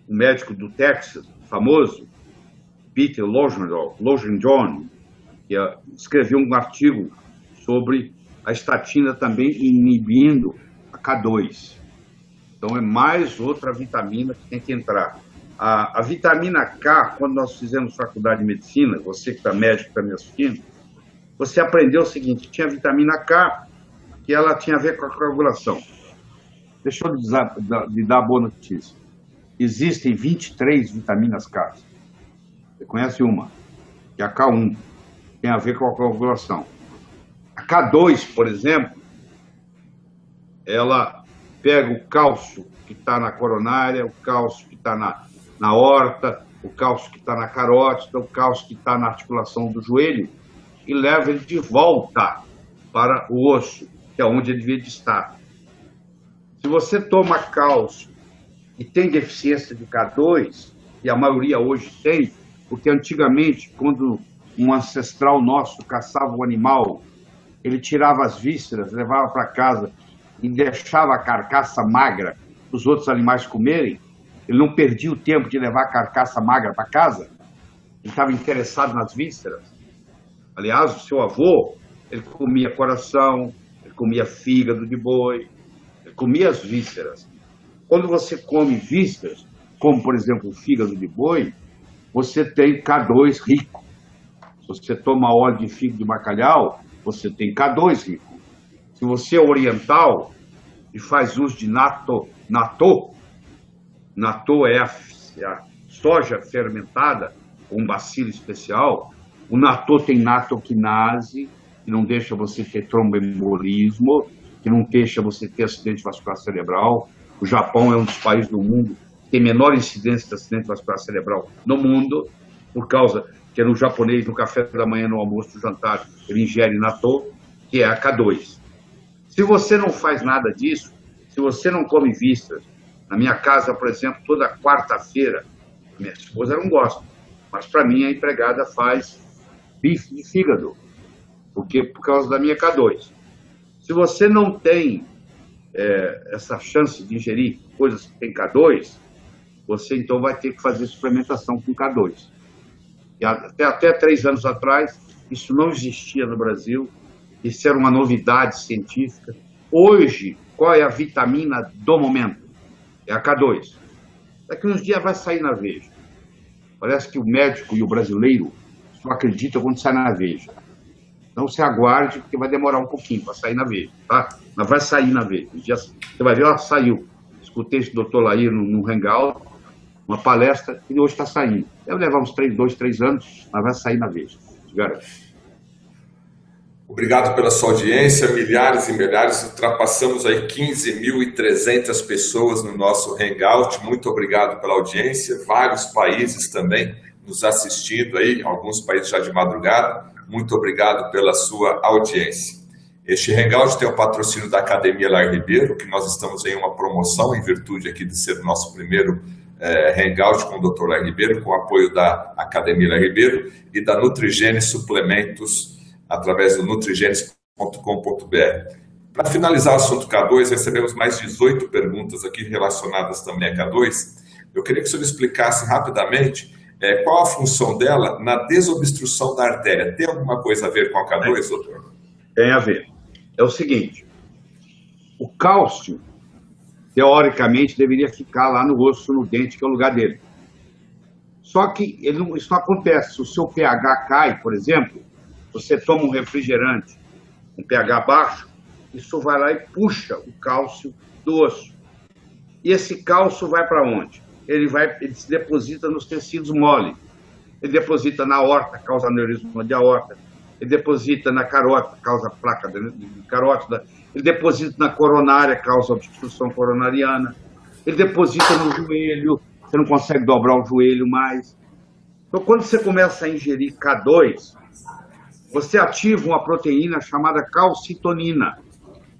o médico do Texas, famoso, Peter Logenjohn, que escreveu um artigo sobre a estatina também inibindo a K2. Então é mais outra vitamina que tem que entrar. A vitamina K, quando nós fizemos faculdade de medicina, você que está médico, está me assistindo, você aprendeu o seguinte: tinha vitamina K, que ela tinha a ver com a coagulação. Deixa eu lhe dar a boa notícia. Existem 23 vitaminas K. Você conhece uma, que é a K1, tem a ver com a coagulação. A K2, por exemplo, ela pega o cálcio que está na coronária, o cálcio que está na aorta, o cálcio que está na carótida, o cálcio que está na articulação do joelho, e leva ele de volta para o osso, que é onde ele devia de estar. Se você toma cálcio e tem deficiência de K2, e a maioria hoje tem, porque antigamente, quando um ancestral nosso caçava o animal, ele tirava as vísceras, levava para casa e deixava a carcaça magra para os outros animais comerem. Ele não perdia o tempo de levar a carcaça magra para casa, ele estava interessado nas vísceras. Aliás, o seu avô, ele comia coração, ele comia fígado de boi, ele comia as vísceras. Quando você come vísceras, como por exemplo o fígado de boi, você tem K2 rico. Se você toma óleo de fígado de bacalhau, você tem K2 rico. Se você é oriental e faz uso de natto é a soja fermentada com um bacilo especial. O natto tem nattoquinase, que não deixa você ter tromboembolismo, que não deixa você ter acidente vascular cerebral. O Japão é um dos países do mundo que tem menor incidência de acidente vascular cerebral no mundo, por causa que no japonês, no café da manhã, no almoço, no jantar, ele ingere natto, que é a K2. Se você não faz nada disso, se você não come vísceras, na minha casa, por exemplo, toda quarta-feira, minha esposa não gosta, mas para mim a empregada faz bife de fígado, por causa da minha K2. Se você não tem essa chance de ingerir coisas que tem K2, você então vai ter que fazer suplementação com K2. E até 3 anos atrás, isso não existia no Brasil, isso era uma novidade científica. Hoje, qual é a vitamina do momento? É a K2. Daqui uns dias vai sair na Veja. Parece que o médico e o brasileiro só acreditam quando sai na Veja. Então você aguarde, porque vai demorar um pouquinho para sair na Veja, tá? Mas vai sair na Veja. Você vai ver, ó, saiu. Escutei esse doutor Lair no Hangout, uma palestra, e hoje está saindo. Deve levar uns 2, 3 anos, mas vai sair na Veja, te garanto. Obrigado pela sua audiência, milhares e milhares, ultrapassamos aí 15.300 pessoas no nosso Hangout, muito obrigado pela audiência, vários países também nos assistindo aí, alguns países já de madrugada, muito obrigado pela sua audiência. Este Hangout tem o patrocínio da Academia Lar Ribeiro, que nós estamos em uma promoção, em virtude aqui de ser o nosso primeiro Hangout com o Dr. Lar Ribeiro, com o apoio da Academia Lar Ribeiro e da Nutrigene Suplementos, através do nutrigenes.com.br. Para finalizar o assunto K2, recebemos mais 18 perguntas aqui relacionadas também a K2. Eu queria que o senhor explicasse rapidamente qual a função dela na desobstrução da artéria. Tem alguma coisa a ver com a K2, doutor? Tem a ver. É o seguinte, o cálcio, teoricamente, deveria ficar lá no osso, no dente, que é o lugar dele. Só que isso não acontece. Se o seu pH cai, por exemplo, você toma um refrigerante com pH baixo, isso vai lá e puxa o cálcio do osso. E esse cálcio vai para onde? Ele se deposita nos tecidos mole. Ele deposita na aorta, causa aneurisma de aorta. Ele deposita na carótida, causa placa de carótida. Ele deposita na coronária, causa obstrução coronariana. Ele deposita no joelho, você não consegue dobrar o joelho mais. Então, quando você começa a ingerir K2, você ativa uma proteína chamada calcitonina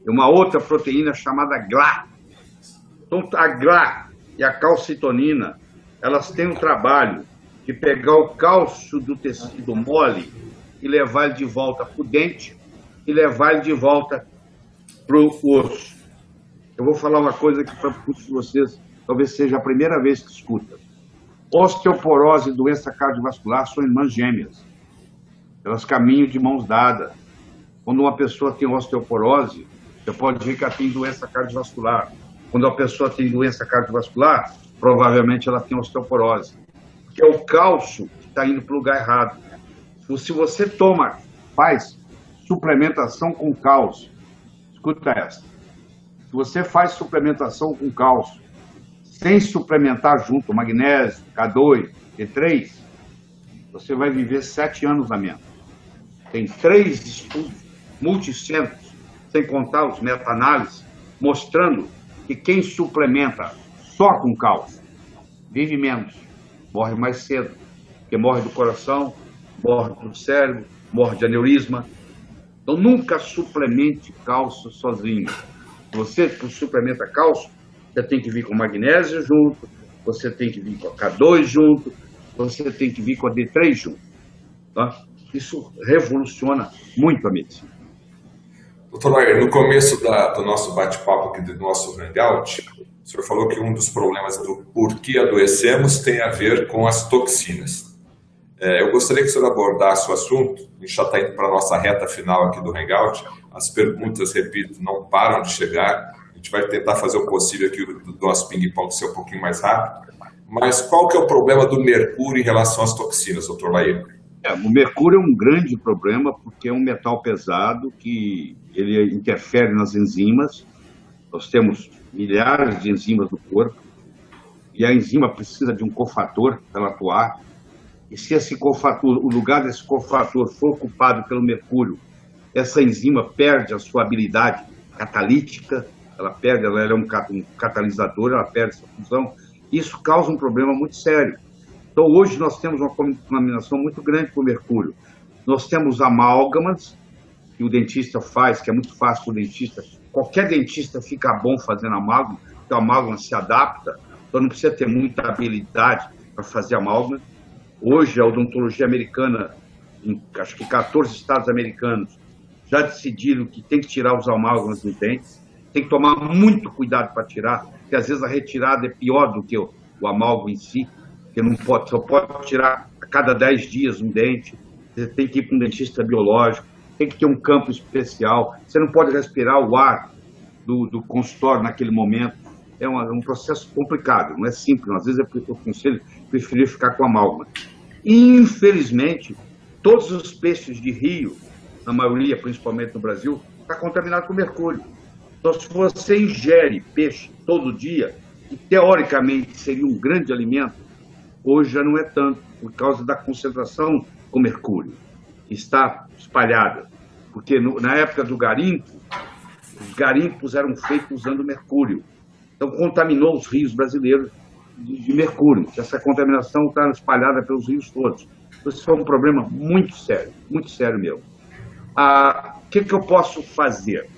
e uma outra proteína chamada GLA. Então, a GLA e a calcitonina, elas têm um trabalho de pegar o cálcio do tecido mole e levar ele de volta para o dente e levar ele de volta para o osso. Eu vou falar uma coisa que para muitos de vocês talvez seja a primeira vez que escuta. Osteoporose e doença cardiovascular são irmãs gêmeas. Elas caminham de mãos dadas. Quando uma pessoa tem osteoporose, você pode ver que ela tem doença cardiovascular. Quando a pessoa tem doença cardiovascular, provavelmente ela tem osteoporose. Porque é o cálcio que está indo para o lugar errado. Se você faz suplementação com cálcio, escuta essa. Se você faz suplementação com cálcio, sem suplementar junto magnésio, K2, T3, você vai viver 7 anos a menos. Tem 3 estudos multicentros, sem contar os meta-análises, mostrando que quem suplementa só com cálcio vive menos, morre mais cedo, porque morre do coração, morre do cérebro, morre de aneurisma. Então nunca suplemente cálcio sozinho. Se você suplementa cálcio, você tem que vir com magnésio junto, você tem que vir com a K2 junto, você tem que vir com a D3 junto. Tá? Isso revoluciona muito a medicina. Doutor Lair, no começo do nosso bate-papo aqui do nosso Hangout, o senhor falou que um dos problemas do porquê adoecemos tem a ver com as toxinas. Eu gostaria que o senhor abordasse o assunto, a gente já está indo para a nossa reta final aqui do Hangout, as perguntas, repito, não param de chegar, a gente vai tentar fazer o possível aqui do nosso ping-pong ser um pouquinho mais rápido, mas qual que é o problema do mercúrio em relação às toxinas, doutor Lair? O mercúrio é um grande problema porque é um metal pesado que ele interfere nas enzimas. Nós temos milhares de enzimas no corpo e a enzima precisa de um cofator para ela atuar. E se esse cofator, o lugar desse cofator for ocupado pelo mercúrio, essa enzima perde a sua habilidade catalítica, ela é um catalisador, ela perde essa função. Isso causa um problema muito sério. Então, hoje nós temos uma contaminação muito grande com o mercúrio. Nós temos amálgamas, que o dentista faz, que é muito fácil para o dentista. Qualquer dentista fica bom fazendo amálgama, porque o amálgama se adapta, então não precisa ter muita habilidade para fazer amálgama. Hoje, a odontologia americana, em acho que 14 estados americanos, já decidiram que tem que tirar os amálgamas dos dentes. Tem que tomar muito cuidado para tirar, porque às vezes a retirada é pior do que o amálgama em si. Porque só pode tirar a cada 10 dias um dente, você tem que ir para um dentista biológico, tem que ter um campo especial, você não pode respirar o ar do consultório naquele momento. um processo complicado, não é simples. Às vezes eu aconselho preferir ficar com amálgama. Infelizmente, todos os peixes de rio, a maioria, principalmente no Brasil, está contaminado com mercúrio. Então, se você ingere peixe todo dia, que teoricamente seria um grande alimento, hoje já não é tanto, por causa da concentração com mercúrio. Está espalhada. Porque na época do garimpo, os garimpos eram feitos usando mercúrio. Então, contaminou os rios brasileiros de mercúrio. Essa contaminação está espalhada pelos rios todos. Então, isso é um problema muito sério mesmo. O que eu posso fazer?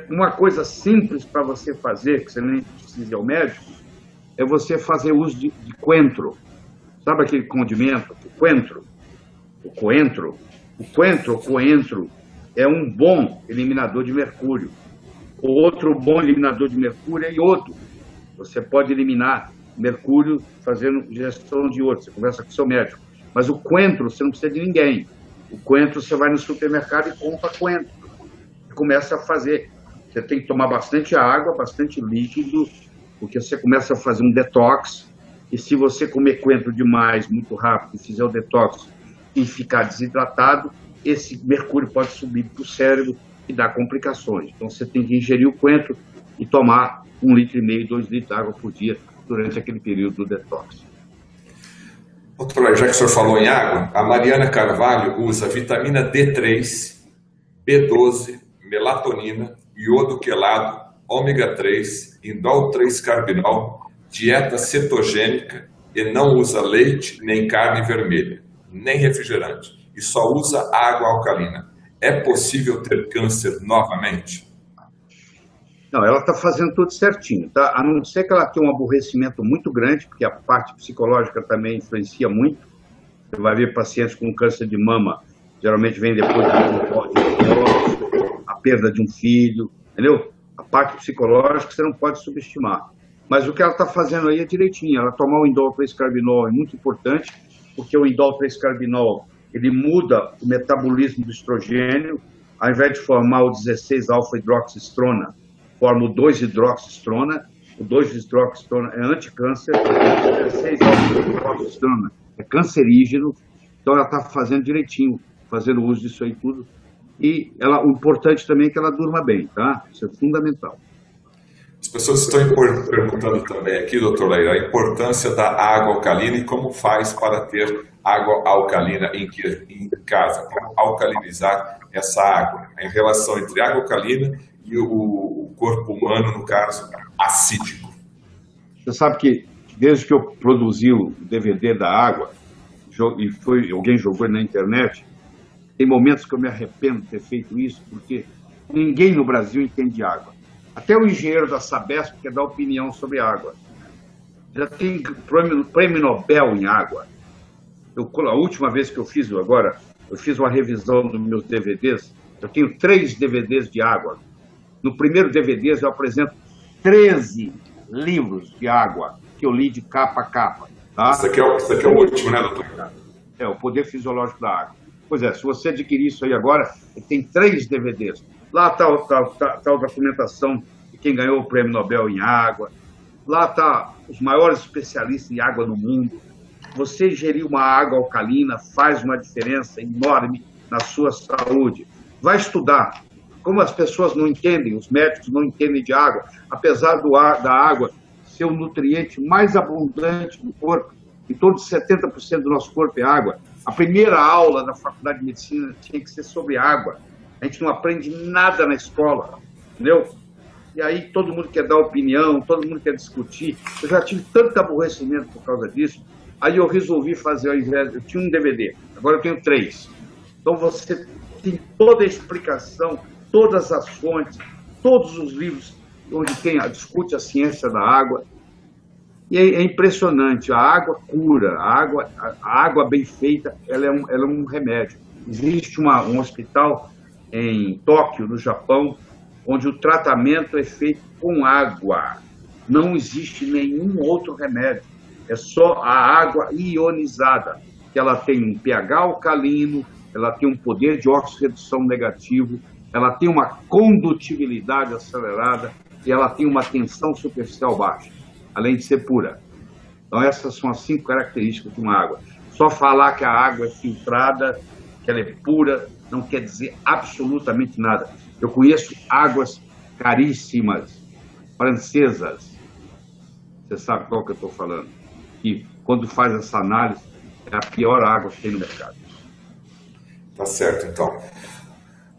Uma coisa simples para você fazer, que você nem precisa ir ao médico, é você fazer uso de coentro. Sabe aquele condimento? O coentro. O coentro é um bom eliminador de mercúrio. O outro bom eliminador de mercúrio é iodo. Você pode eliminar mercúrio fazendo ingestão de iodo. Você conversa com o seu médico. Mas o coentro, você não precisa de ninguém. O coentro, você vai no supermercado e compra coentro. E começa a fazer. Você tem que tomar bastante água, bastante líquido, porque você começa a fazer um detox. E se você comer coentro demais, muito rápido, e fizer o detox e ficar desidratado, esse mercúrio pode subir para o cérebro e dar complicações. Então, você tem que ingerir o coentro e tomar 1,5 litro, 2 litros de água por dia durante aquele período do detox. Doutor, já que o senhor falou em água, a Mariana Carvalho usa vitamina D3, B12, melatonina, iodo quelado, ômega 3, indol 3-carbinol, dieta cetogênica e não usa leite nem carne vermelha, nem refrigerante, e só usa água alcalina. É possível ter câncer novamente? Não, ela está fazendo tudo certinho, tá? A não ser que ela tenha um aborrecimento muito grande, porque a parte psicológica também influencia muito. Você vai ver pacientes com câncer de mama, geralmente vem depois a perda de um filho, entendeu? A parte psicológica você não pode subestimar. Mas o que ela está fazendo aí é direitinho. Ela tomar o indol 3-carbinol é muito importante, porque o indol 3-carbinol ele muda o metabolismo do estrogênio, ao invés de formar o 16-alfa-hidroxistrona, forma o 2-hidroxistrona. O 2-hidroxistrona é anticâncer, o 16-alfa-hidroxistrona é cancerígeno. Então ela está fazendo direitinho, fazendo uso disso aí tudo. E o importante também é que ela durma bem, tá? Isso é fundamental. As pessoas estão perguntando também aqui, doutor Leir, a importância da água alcalina e como faz para ter água alcalina em casa, como alcalinizar essa água, em relação entre água alcalina e o corpo humano, no caso, acídico. Você sabe que desde que eu produzi o DVD da água, e alguém jogou na internet, tem momentos que eu me arrependo de ter feito isso, porque ninguém no Brasil entende água. Até o engenheiro da Sabesp quer dar opinião sobre água. Já tem prêmio Nobel em água. A última vez que eu fiz uma revisão dos meus DVDs, eu tenho 3 DVDs de água. No primeiro DVD eu apresento 13 livros de água que eu li de capa a capa. Tá? Isso aqui é o último, né, doutor? É, o poder fisiológico da água. Pois é, se você adquirir isso aí agora, tem 3 DVDs. Lá está a documentação de quem ganhou o prêmio Nobel em água. Lá está os maiores especialistas em água no mundo. Você ingerir uma água alcalina faz uma diferença enorme na sua saúde. Vai estudar. Como as pessoas não entendem, os médicos não entendem de água, apesar da água ser o nutriente mais abundante do corpo, em torno de 70% do nosso corpo é água. A primeira aula da faculdade de medicina tinha que ser sobre água. A gente não aprende nada na escola, entendeu? E aí todo mundo quer dar opinião, todo mundo quer discutir. Eu já tive tanto aborrecimento por causa disso. Aí eu resolvi fazer, ao invés, eu tinha um DVD, agora eu tenho 3. Então você tem toda a explicação, todas as fontes, todos os livros onde discute a ciência da água. E é impressionante, a água cura, a água bem feita, ela é um remédio. Existe um hospital em Tóquio, no Japão, onde o tratamento é feito com água. Não existe nenhum outro remédio. É só a água ionizada, que ela tem um pH alcalino, ela tem um poder de oxirredução negativo, ela tem uma condutibilidade acelerada, e ela tem uma tensão superficial baixa, além de ser pura. Então essas são as 5 características de uma água. Só falar que a água é filtrada, que ela é pura, não quer dizer absolutamente nada. Eu conheço águas caríssimas, francesas. Você sabe qual que eu estou falando? Que quando faz essa análise, é a pior água que tem no mercado. Tá certo, então.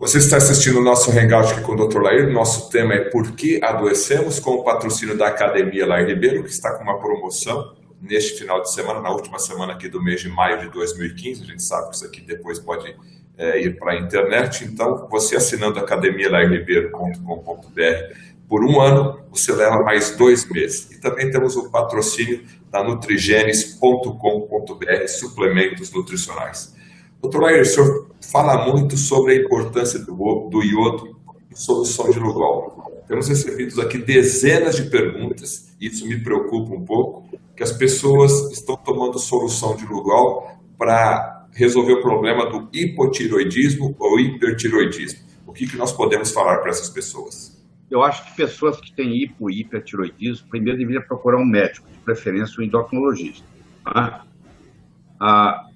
Você está assistindo o nosso Hangout aqui com o Dr. Lair. Nosso tema é Por que adoecemos, com o patrocínio da Academia Lair Ribeiro, que está com uma promoção neste final de semana, na última semana aqui do mês de maio de 2015. A gente sabe que isso aqui depois pode ir para a internet. Então, você assinando academialairribeiro.com.br por um ano, você leva mais 2 meses. E também temos o patrocínio da nutrigenes.com.br, suplementos nutricionais. Doutor Lair, o senhor fala muito sobre a importância do iodo em solução de Lugol. Temos recebido aqui dezenas de perguntas, e isso me preocupa um pouco, que as pessoas estão tomando solução de Lugol para resolver o problema do hipotiroidismo ou hipertiroidismo. O que nós podemos falar para essas pessoas? Eu acho que pessoas que têm hipo e hipertiroidismo, primeiro deveriam procurar um médico, de preferência um endocrinologista.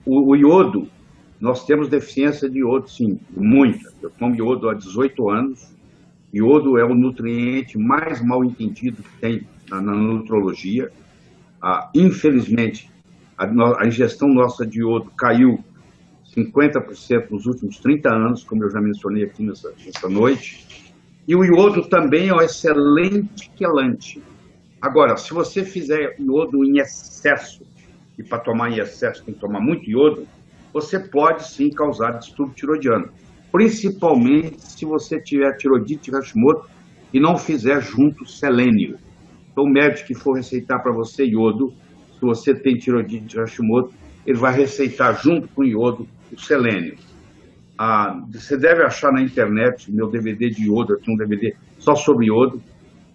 O iodo, nós temos deficiência de iodo, sim, muita. Eu tomo iodo há 18 anos. Iodo é o nutriente mais mal entendido que tem na nutrologia. Infelizmente, a ingestão nossa de iodo caiu 50% nos últimos 30 anos, como eu já mencionei aqui nessa noite. E o iodo também é um excelente quelante. Agora, se você fizer iodo em excesso, e para tomar em excesso tem que tomar muito iodo, você pode sim causar distúrbio tiroidiano. Principalmente se você tiver tiroidite Hashimoto e não fizer junto selênio. Então, o médico que for receitar para você iodo, se você tem tiroidite Hashimoto, ele vai receitar junto com o iodo o selênio. Você deve achar na internet meu DVD de iodo, eu tenho um DVD só sobre iodo,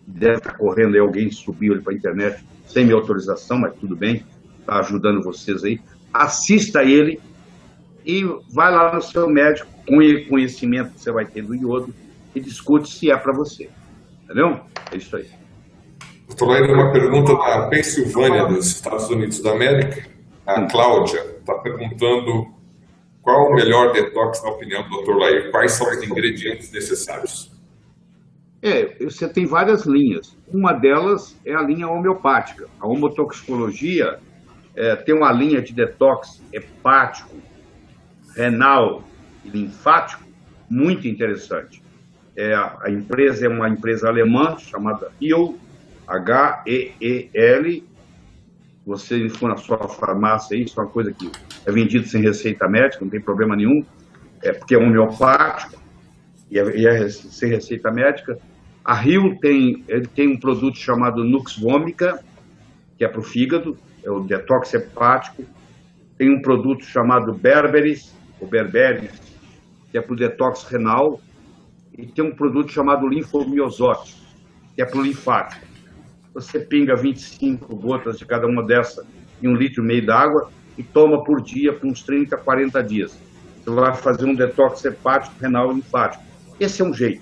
deve estar correndo aí, alguém subiu ele para a internet sem minha autorização, mas tudo bem, está ajudando vocês aí. Assista ele e vai lá no seu médico com o conhecimento que você vai ter do iodo e discute se é para você. Entendeu? É isso aí. Doutor Lair, uma pergunta da Pensilvânia, dos Estados Unidos da América. A Cláudia está perguntando qual o melhor detox na opinião do Dr. Lair, quais são os ingredientes necessários? Você tem várias linhas. Uma delas é a linha homeopática. A homotoxicologia tem uma linha de detox hepático, renal e linfático muito interessante. A empresa é uma empresa alemã chamada HEEL, H-E-E-L. Você for na sua farmácia, isso é uma coisa que é vendida sem receita médica, não tem problema nenhum, porque é homeopático e é sem receita médica. A HEEL tem um produto chamado Nux Vomica, que é para o fígado, é o detox hepático. Tem um produto chamado Berberis, que é para o detox renal. E tem um produto chamado Linfomiosote, que é para o linfático. Você pinga 25 gotas de cada uma dessas em 1,5 litro d'água e toma por dia por uns 30, 40 dias. Você vai fazer um detox hepático, renal e linfático. Esse é um jeito.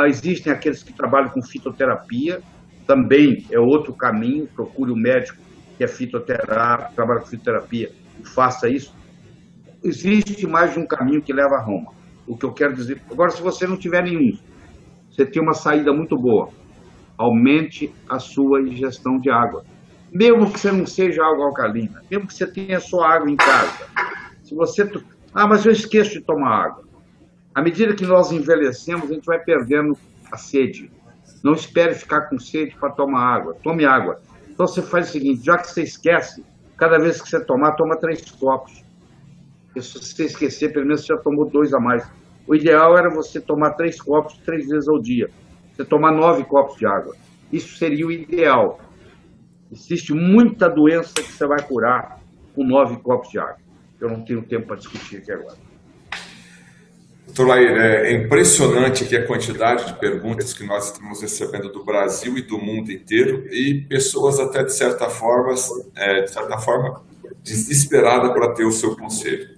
Existem aqueles que trabalham com fitoterapia, também é outro caminho. Procure um médico que é fitoterapeuta, trabalha com fitoterapia e faça isso. Existe mais de um caminho que leva a Roma. O que eu quero dizer... Agora, se você não tiver nenhum, você tem uma saída muito boa. Aumente a sua ingestão de água. Mesmo que você não seja água alcalina, mesmo que você tenha só água em casa. Se você... mas eu esqueço de tomar água. À medida que nós envelhecemos, a gente vai perdendo a sede. Não espere ficar com sede para tomar água. Tome água. Então você faz o seguinte, já que você esquece, cada vez que você tomar, toma 3 copos. E se você esquecer, pelo menos você já tomou 2 a mais. O ideal era você tomar 3 copos 3 vezes ao dia. Você tomar 9 copos de água. Isso seria o ideal. Existe muita doença que você vai curar com 9 copos de água. Eu não tenho tempo para discutir aqui agora. Doutor Lair, é impressionante aqui a quantidade de perguntas que nós estamos recebendo do Brasil e do mundo inteiro e pessoas até de certa forma desesperadas para ter o seu conselho.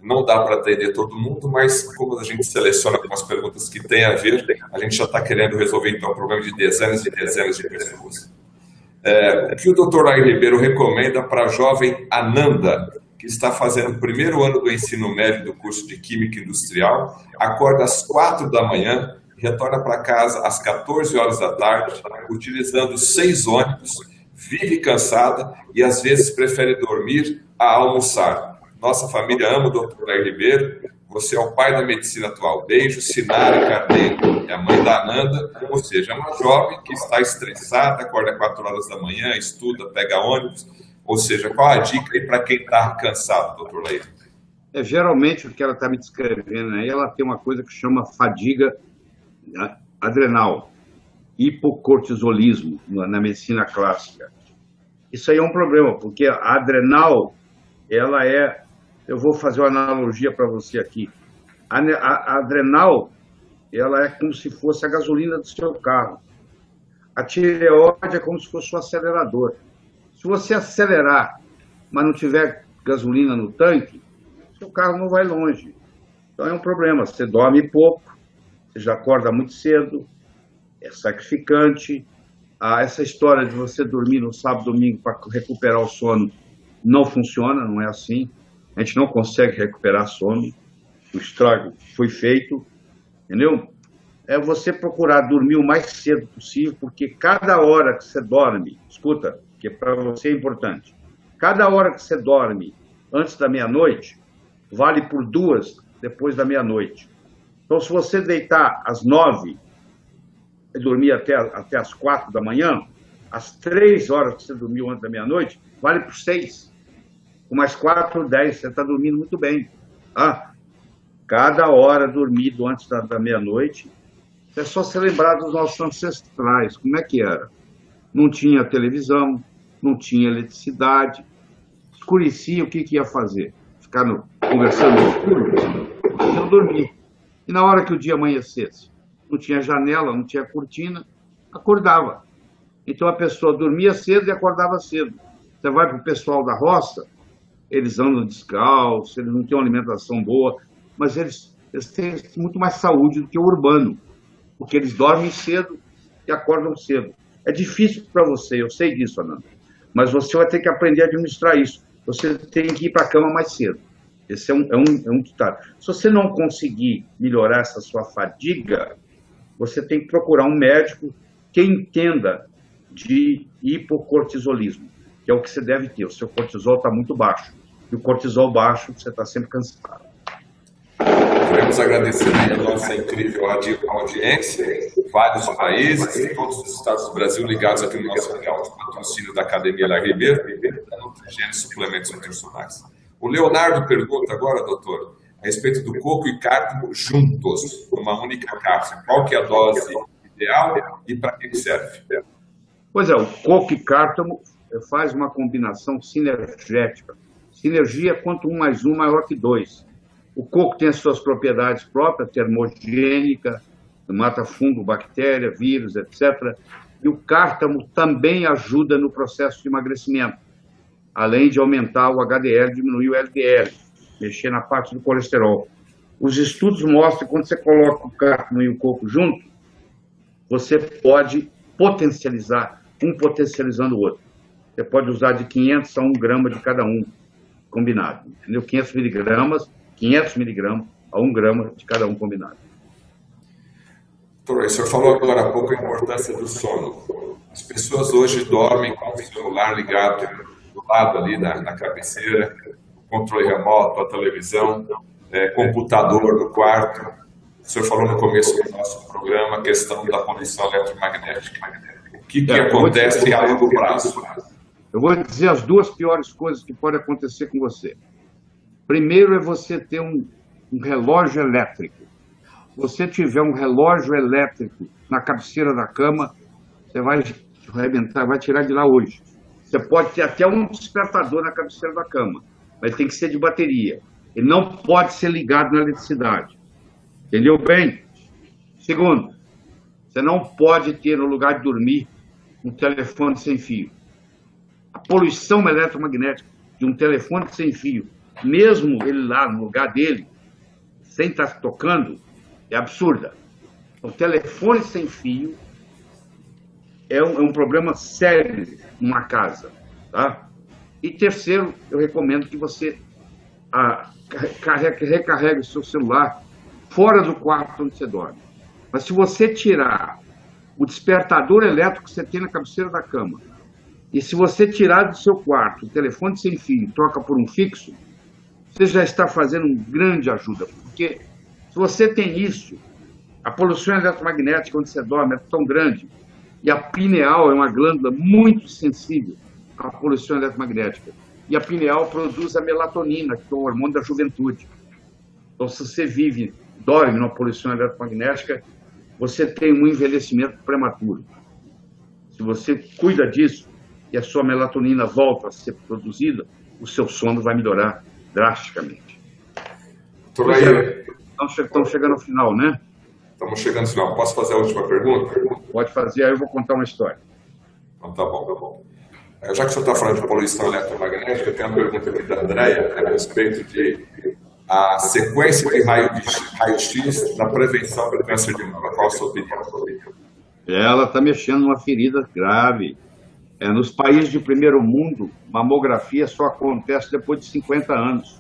Não dá para atender todo mundo, mas como a gente seleciona algumas perguntas que têm a ver, a gente já está querendo resolver então um problema de dezenas e dezenas de pessoas. O que o Dr. Lair Ribeiro recomenda para a jovem Ananda, que está fazendo o primeiro ano do ensino médio do curso de Química Industrial, acorda às 4 da manhã, retorna para casa às 14 horas da tarde, utilizando 6 ônibus, vive cansada e às vezes prefere dormir a almoçar. Nossa família ama o Dr. Lair Ribeiro, você é o pai da medicina atual. Beijo, Sinara Carneiro, é a mãe da Ananda, ou seja, é uma jovem que está estressada, acorda às 4 horas da manhã, estuda, pega ônibus, ou seja, qual a dica aí para quem está cansado, Dr. Lair? Geralmente o que ela está me descrevendo aí, ela tem uma coisa que chama fadiga adrenal, hipocortisolismo na medicina clássica. Isso aí é um problema, porque a adrenal, ela é, eu vou fazer uma analogia para você aqui, a adrenal, ela é como se fosse a gasolina do seu carro. A tireoide é como se fosse o acelerador. Se você acelerar, mas não tiver gasolina no tanque, seu carro não vai longe. Então é um problema, você dorme pouco, você já acorda muito cedo, é sacrificante. Essa história de você dormir no sábado e domingo para recuperar o sono não funciona, não é assim. A gente não consegue recuperar sono, o estrago foi feito, entendeu? É você procurar dormir o mais cedo possível, porque cada hora que você dorme, escuta, que para você é importante, cada hora que você dorme antes da meia-noite, vale por 2 depois da meia-noite. Então, se você deitar às 9 e dormir até às 4 da manhã, as 3 horas que você dormiu antes da meia-noite, vale por 6. Com mais 4, 10, você está dormindo muito bem. Cada hora dormido antes da meia-noite, é só se lembrar dos nossos ancestrais. Como é que era? Não tinha televisão, não tinha eletricidade. Escurecia, o que ia fazer? Ficar conversando no escuro? Não dormir. E na hora que o dia amanhecesse, não tinha janela, não tinha cortina, acordava. Então a pessoa dormia cedo e acordava cedo. Você vai para o pessoal da roça, eles andam descalços, eles não têm uma alimentação boa, mas eles têm muito mais saúde do que o urbano, porque eles dormem cedo e acordam cedo. É difícil para você, eu sei disso, Ananda, mas você vai ter que aprender a administrar isso. Você tem que ir para a cama mais cedo. Esse é um ditado. Se você não conseguir melhorar essa sua fadiga, você tem que procurar um médico que entenda de hipocortisolismo, que é o que você deve ter. O seu cortisol está muito baixo. E o cortisol baixo, você está sempre cansado. Queremos agradecer a nossa incrível audiência, vários países, todos os estados do Brasil ligados aqui no nosso canal de patrocínio da Academia Lair Ribeiro, da Nutrigênio e Suplementos Nutricionais. O Leonardo pergunta agora, doutor, a respeito do coco e cártamo juntos, numa única cápsula. Qual que é a dose ideal e para que serve? Pois é, o coco e cártamo faz uma combinação sinergética. Sinergia, quanto 1 mais 1 maior que 2. O coco tem as suas propriedades próprias, termogênica, mata fungo, bactéria, vírus, etc. E o cártamo também ajuda no processo de emagrecimento, além de aumentar o HDL, diminuir o LDL, mexer na parte do colesterol. Os estudos mostram que quando você coloca o cártamo e o coco junto, você pode potencializar, um potencializando o outro. Você pode usar de 500 a 1 grama de cada um, combinado. Entendeu? 500 miligramas a 1 grama de cada um combinado. Doutor, o senhor falou agora há pouco a importância do sono. As pessoas hoje dormem com o celular ligado do lado ali na cabeceira, controle remoto, a televisão, computador no quarto. O senhor falou no começo do nosso programa a questão da poluição eletromagnética. O que acontece a longo prazo? Eu vou dizer as 2 piores coisas que podem acontecer com você. Primeiro é você ter um relógio elétrico. Se você tiver um relógio elétrico na cabeceira da cama, você vai arrebentar, vai tirar de lá hoje. Você pode ter até um despertador na cabeceira da cama, mas tem que ser de bateria. Ele não pode ser ligado na eletricidade. Entendeu bem? Segundo, você não pode ter no lugar de dormir um telefone sem fio. A poluição eletromagnética de um telefone sem fio mesmo ele lá no lugar dele, sem estar tocando, é absurda. O telefone sem fio é um problema sério numa casa, tá? E terceiro, eu recomendo que você recarregue o seu celular fora do quarto onde você dorme. Mas se você tirar o despertador elétrico que você tem na cabeceira da cama, e se você tirar do seu quarto o telefone sem fio e troca por um fixo, você já está fazendo uma grande ajuda, porque se você tem isso, a poluição eletromagnética onde você dorme é tão grande, e a pineal é uma glândula muito sensível à poluição eletromagnética. E a pineal produz a melatonina, que é o hormônio da juventude. Então, se você dorme numa poluição eletromagnética, você tem um envelhecimento prematuro. Se você cuida disso e a sua melatonina volta a ser produzida, o seu sono vai melhorar drasticamente. Estamos chegando ao final, né? Estamos chegando ao final. Posso fazer a última pergunta? Pode fazer, aí eu vou contar uma história. Então, tá bom, tá bom. Já que o senhor está falando de poluição eletromagnética, eu tenho uma pergunta aqui da Andréia a respeito de a sequência de raio-x na prevenção do câncer de mama. Qual a sua opinião sobre isso? Ela está mexendo numa ferida grave. Nos países de primeiro mundo, mamografia só acontece depois de 50 anos.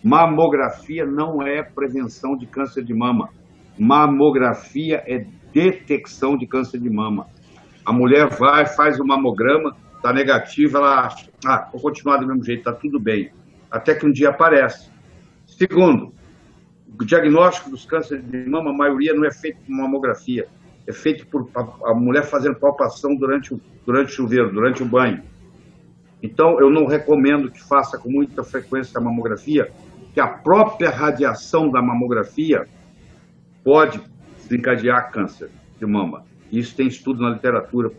Mamografia não é prevenção de câncer de mama. Mamografia é detecção de câncer de mama. A mulher vai, faz o mamograma, está negativa, ela acha, vou continuar do mesmo jeito, está tudo bem. Até que um dia aparece. Segundo, o diagnóstico dos cânceres de mama, a maioria não é feito por mamografia, é feito por a mulher fazendo palpação durante o chuveiro, durante o banho. Então, eu não recomendo que faça com muita frequência a mamografia, que a própria radiação da mamografia pode desencadear câncer de mama. Isso tem estudo na literatura.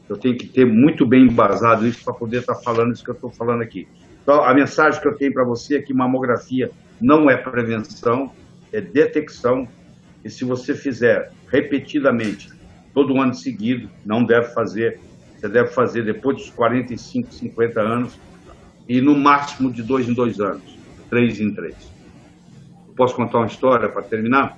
Eu tenho que ter muito bem embasado isso para poder estar falando isso que eu estou falando aqui. Então, a mensagem que eu tenho para você é que mamografia não é prevenção, é detecção. E se você fizer repetidamente, todo ano seguido, não deve fazer. Você deve fazer depois dos 45, 50 anos e no máximo de 2 em 2 anos, 3 em 3. Posso contar uma história para terminar?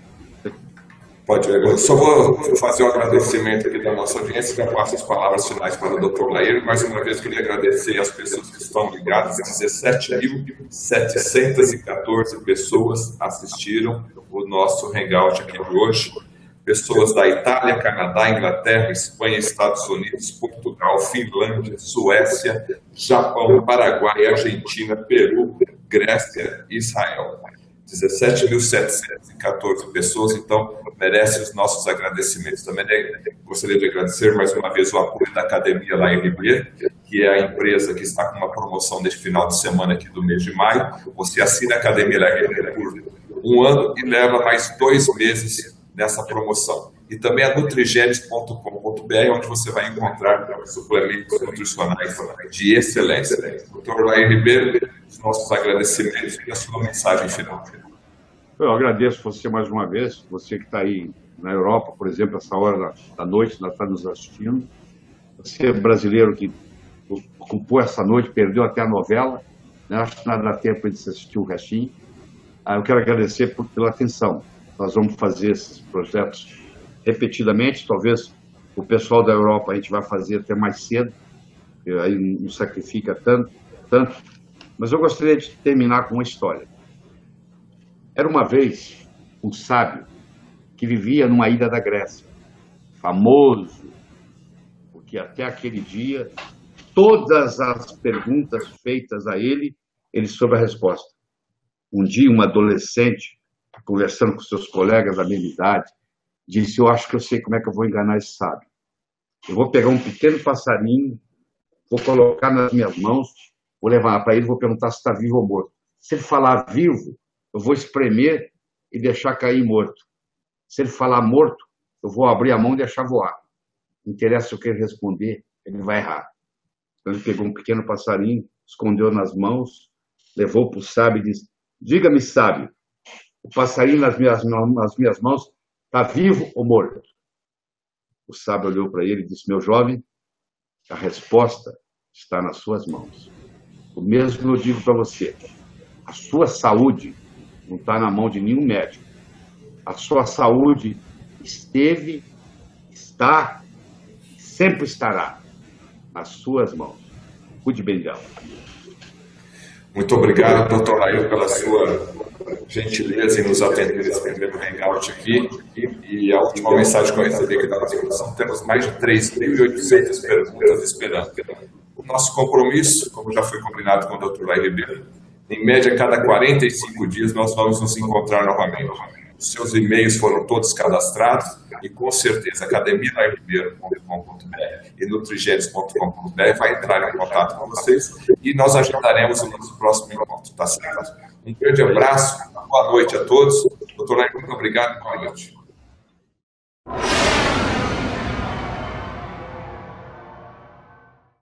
Pode, eu só vou fazer um agradecimento aqui da nossa audiência e já passo as palavras finais para o Dr. Lair. Mais uma vez, queria agradecer as pessoas que estão ligadas, 17.714 pessoas assistiram o nosso Hangout aqui de hoje. Pessoas da Itália, Canadá, Inglaterra, Espanha, Estados Unidos, Portugal, Finlândia, Suécia, Japão, Paraguai, Argentina, Peru, Grécia e Israel. 17.714 pessoas, então merece os nossos agradecimentos. Também gostaria de agradecer mais uma vez o apoio da Academia LARB, que é a empresa que está com uma promoção neste final de semana aqui do mês de maio. Você assina a Academia LARB por 1 ano e leva mais 2 meses nessa promoção. E também a nutrigenes.com.br, onde você vai encontrar suplementos nutricionais de excelência. Dr. Lair Ribeiro, os nossos agradecimentos e a sua mensagem final. Eu agradeço você mais uma vez, você que está aí na Europa, por exemplo, essa hora da noite, está nos assistindo. Você brasileiro que ocupou essa noite, perdeu até a novela, né? Acho que nada dá tempo de assistir o restinho. Eu quero agradecer pela atenção. Nós vamos fazer esses projetos repetidamente, talvez o pessoal da Europa a gente vai fazer até mais cedo, aí não sacrifica tanto, mas eu gostaria de terminar com uma história. Era uma vez um sábio que vivia numa ilha da Grécia, famoso, porque até aquele dia, todas as perguntas feitas a ele, ele soube a resposta. Um dia, um adolescente, conversando com seus colegas da mesma idade, disse, eu acho que eu sei como é que eu vou enganar esse sábio. Eu vou pegar um pequeno passarinho, vou colocar nas minhas mãos, vou levar para ele e vou perguntar se está vivo ou morto. Se ele falar vivo, eu vou espremer e deixar cair morto. Se ele falar morto, eu vou abrir a mão e deixar voar. Não interessa o que ele responder, ele vai errar. Então ele pegou um pequeno passarinho, escondeu nas mãos, levou para o sábio e disse, diga-me, sábio, o passarinho nas minhas mãos está vivo ou morto? O sábio olhou para ele e disse, meu jovem, a resposta está nas suas mãos. O mesmo eu digo para você. A sua saúde não está na mão de nenhum médico. A sua saúde esteve, está, sempre estará nas suas mãos. Cuide bem dela. Muito obrigado, doutor Lair, pela sua gentileza em nos atender nesse primeiro hangout aqui. E a última mensagem que eu recebi aqui da nossa comissão, temos mais de 3.800 perguntas esperando. O nosso compromisso, como já foi combinado com o doutor Lair Ribeiro, em média, cada 45 dias nós vamos nos encontrar novamente. Os seus e-mails foram todos cadastrados e, com certeza, academialairribeiro.com.br e nutrigenes.com.br vai entrar em contato com vocês e nós agendaremos o nosso próximo encontro, tá certo? Um grande abraço, boa noite a todos. Doutor Lair, muito obrigado e boa noite.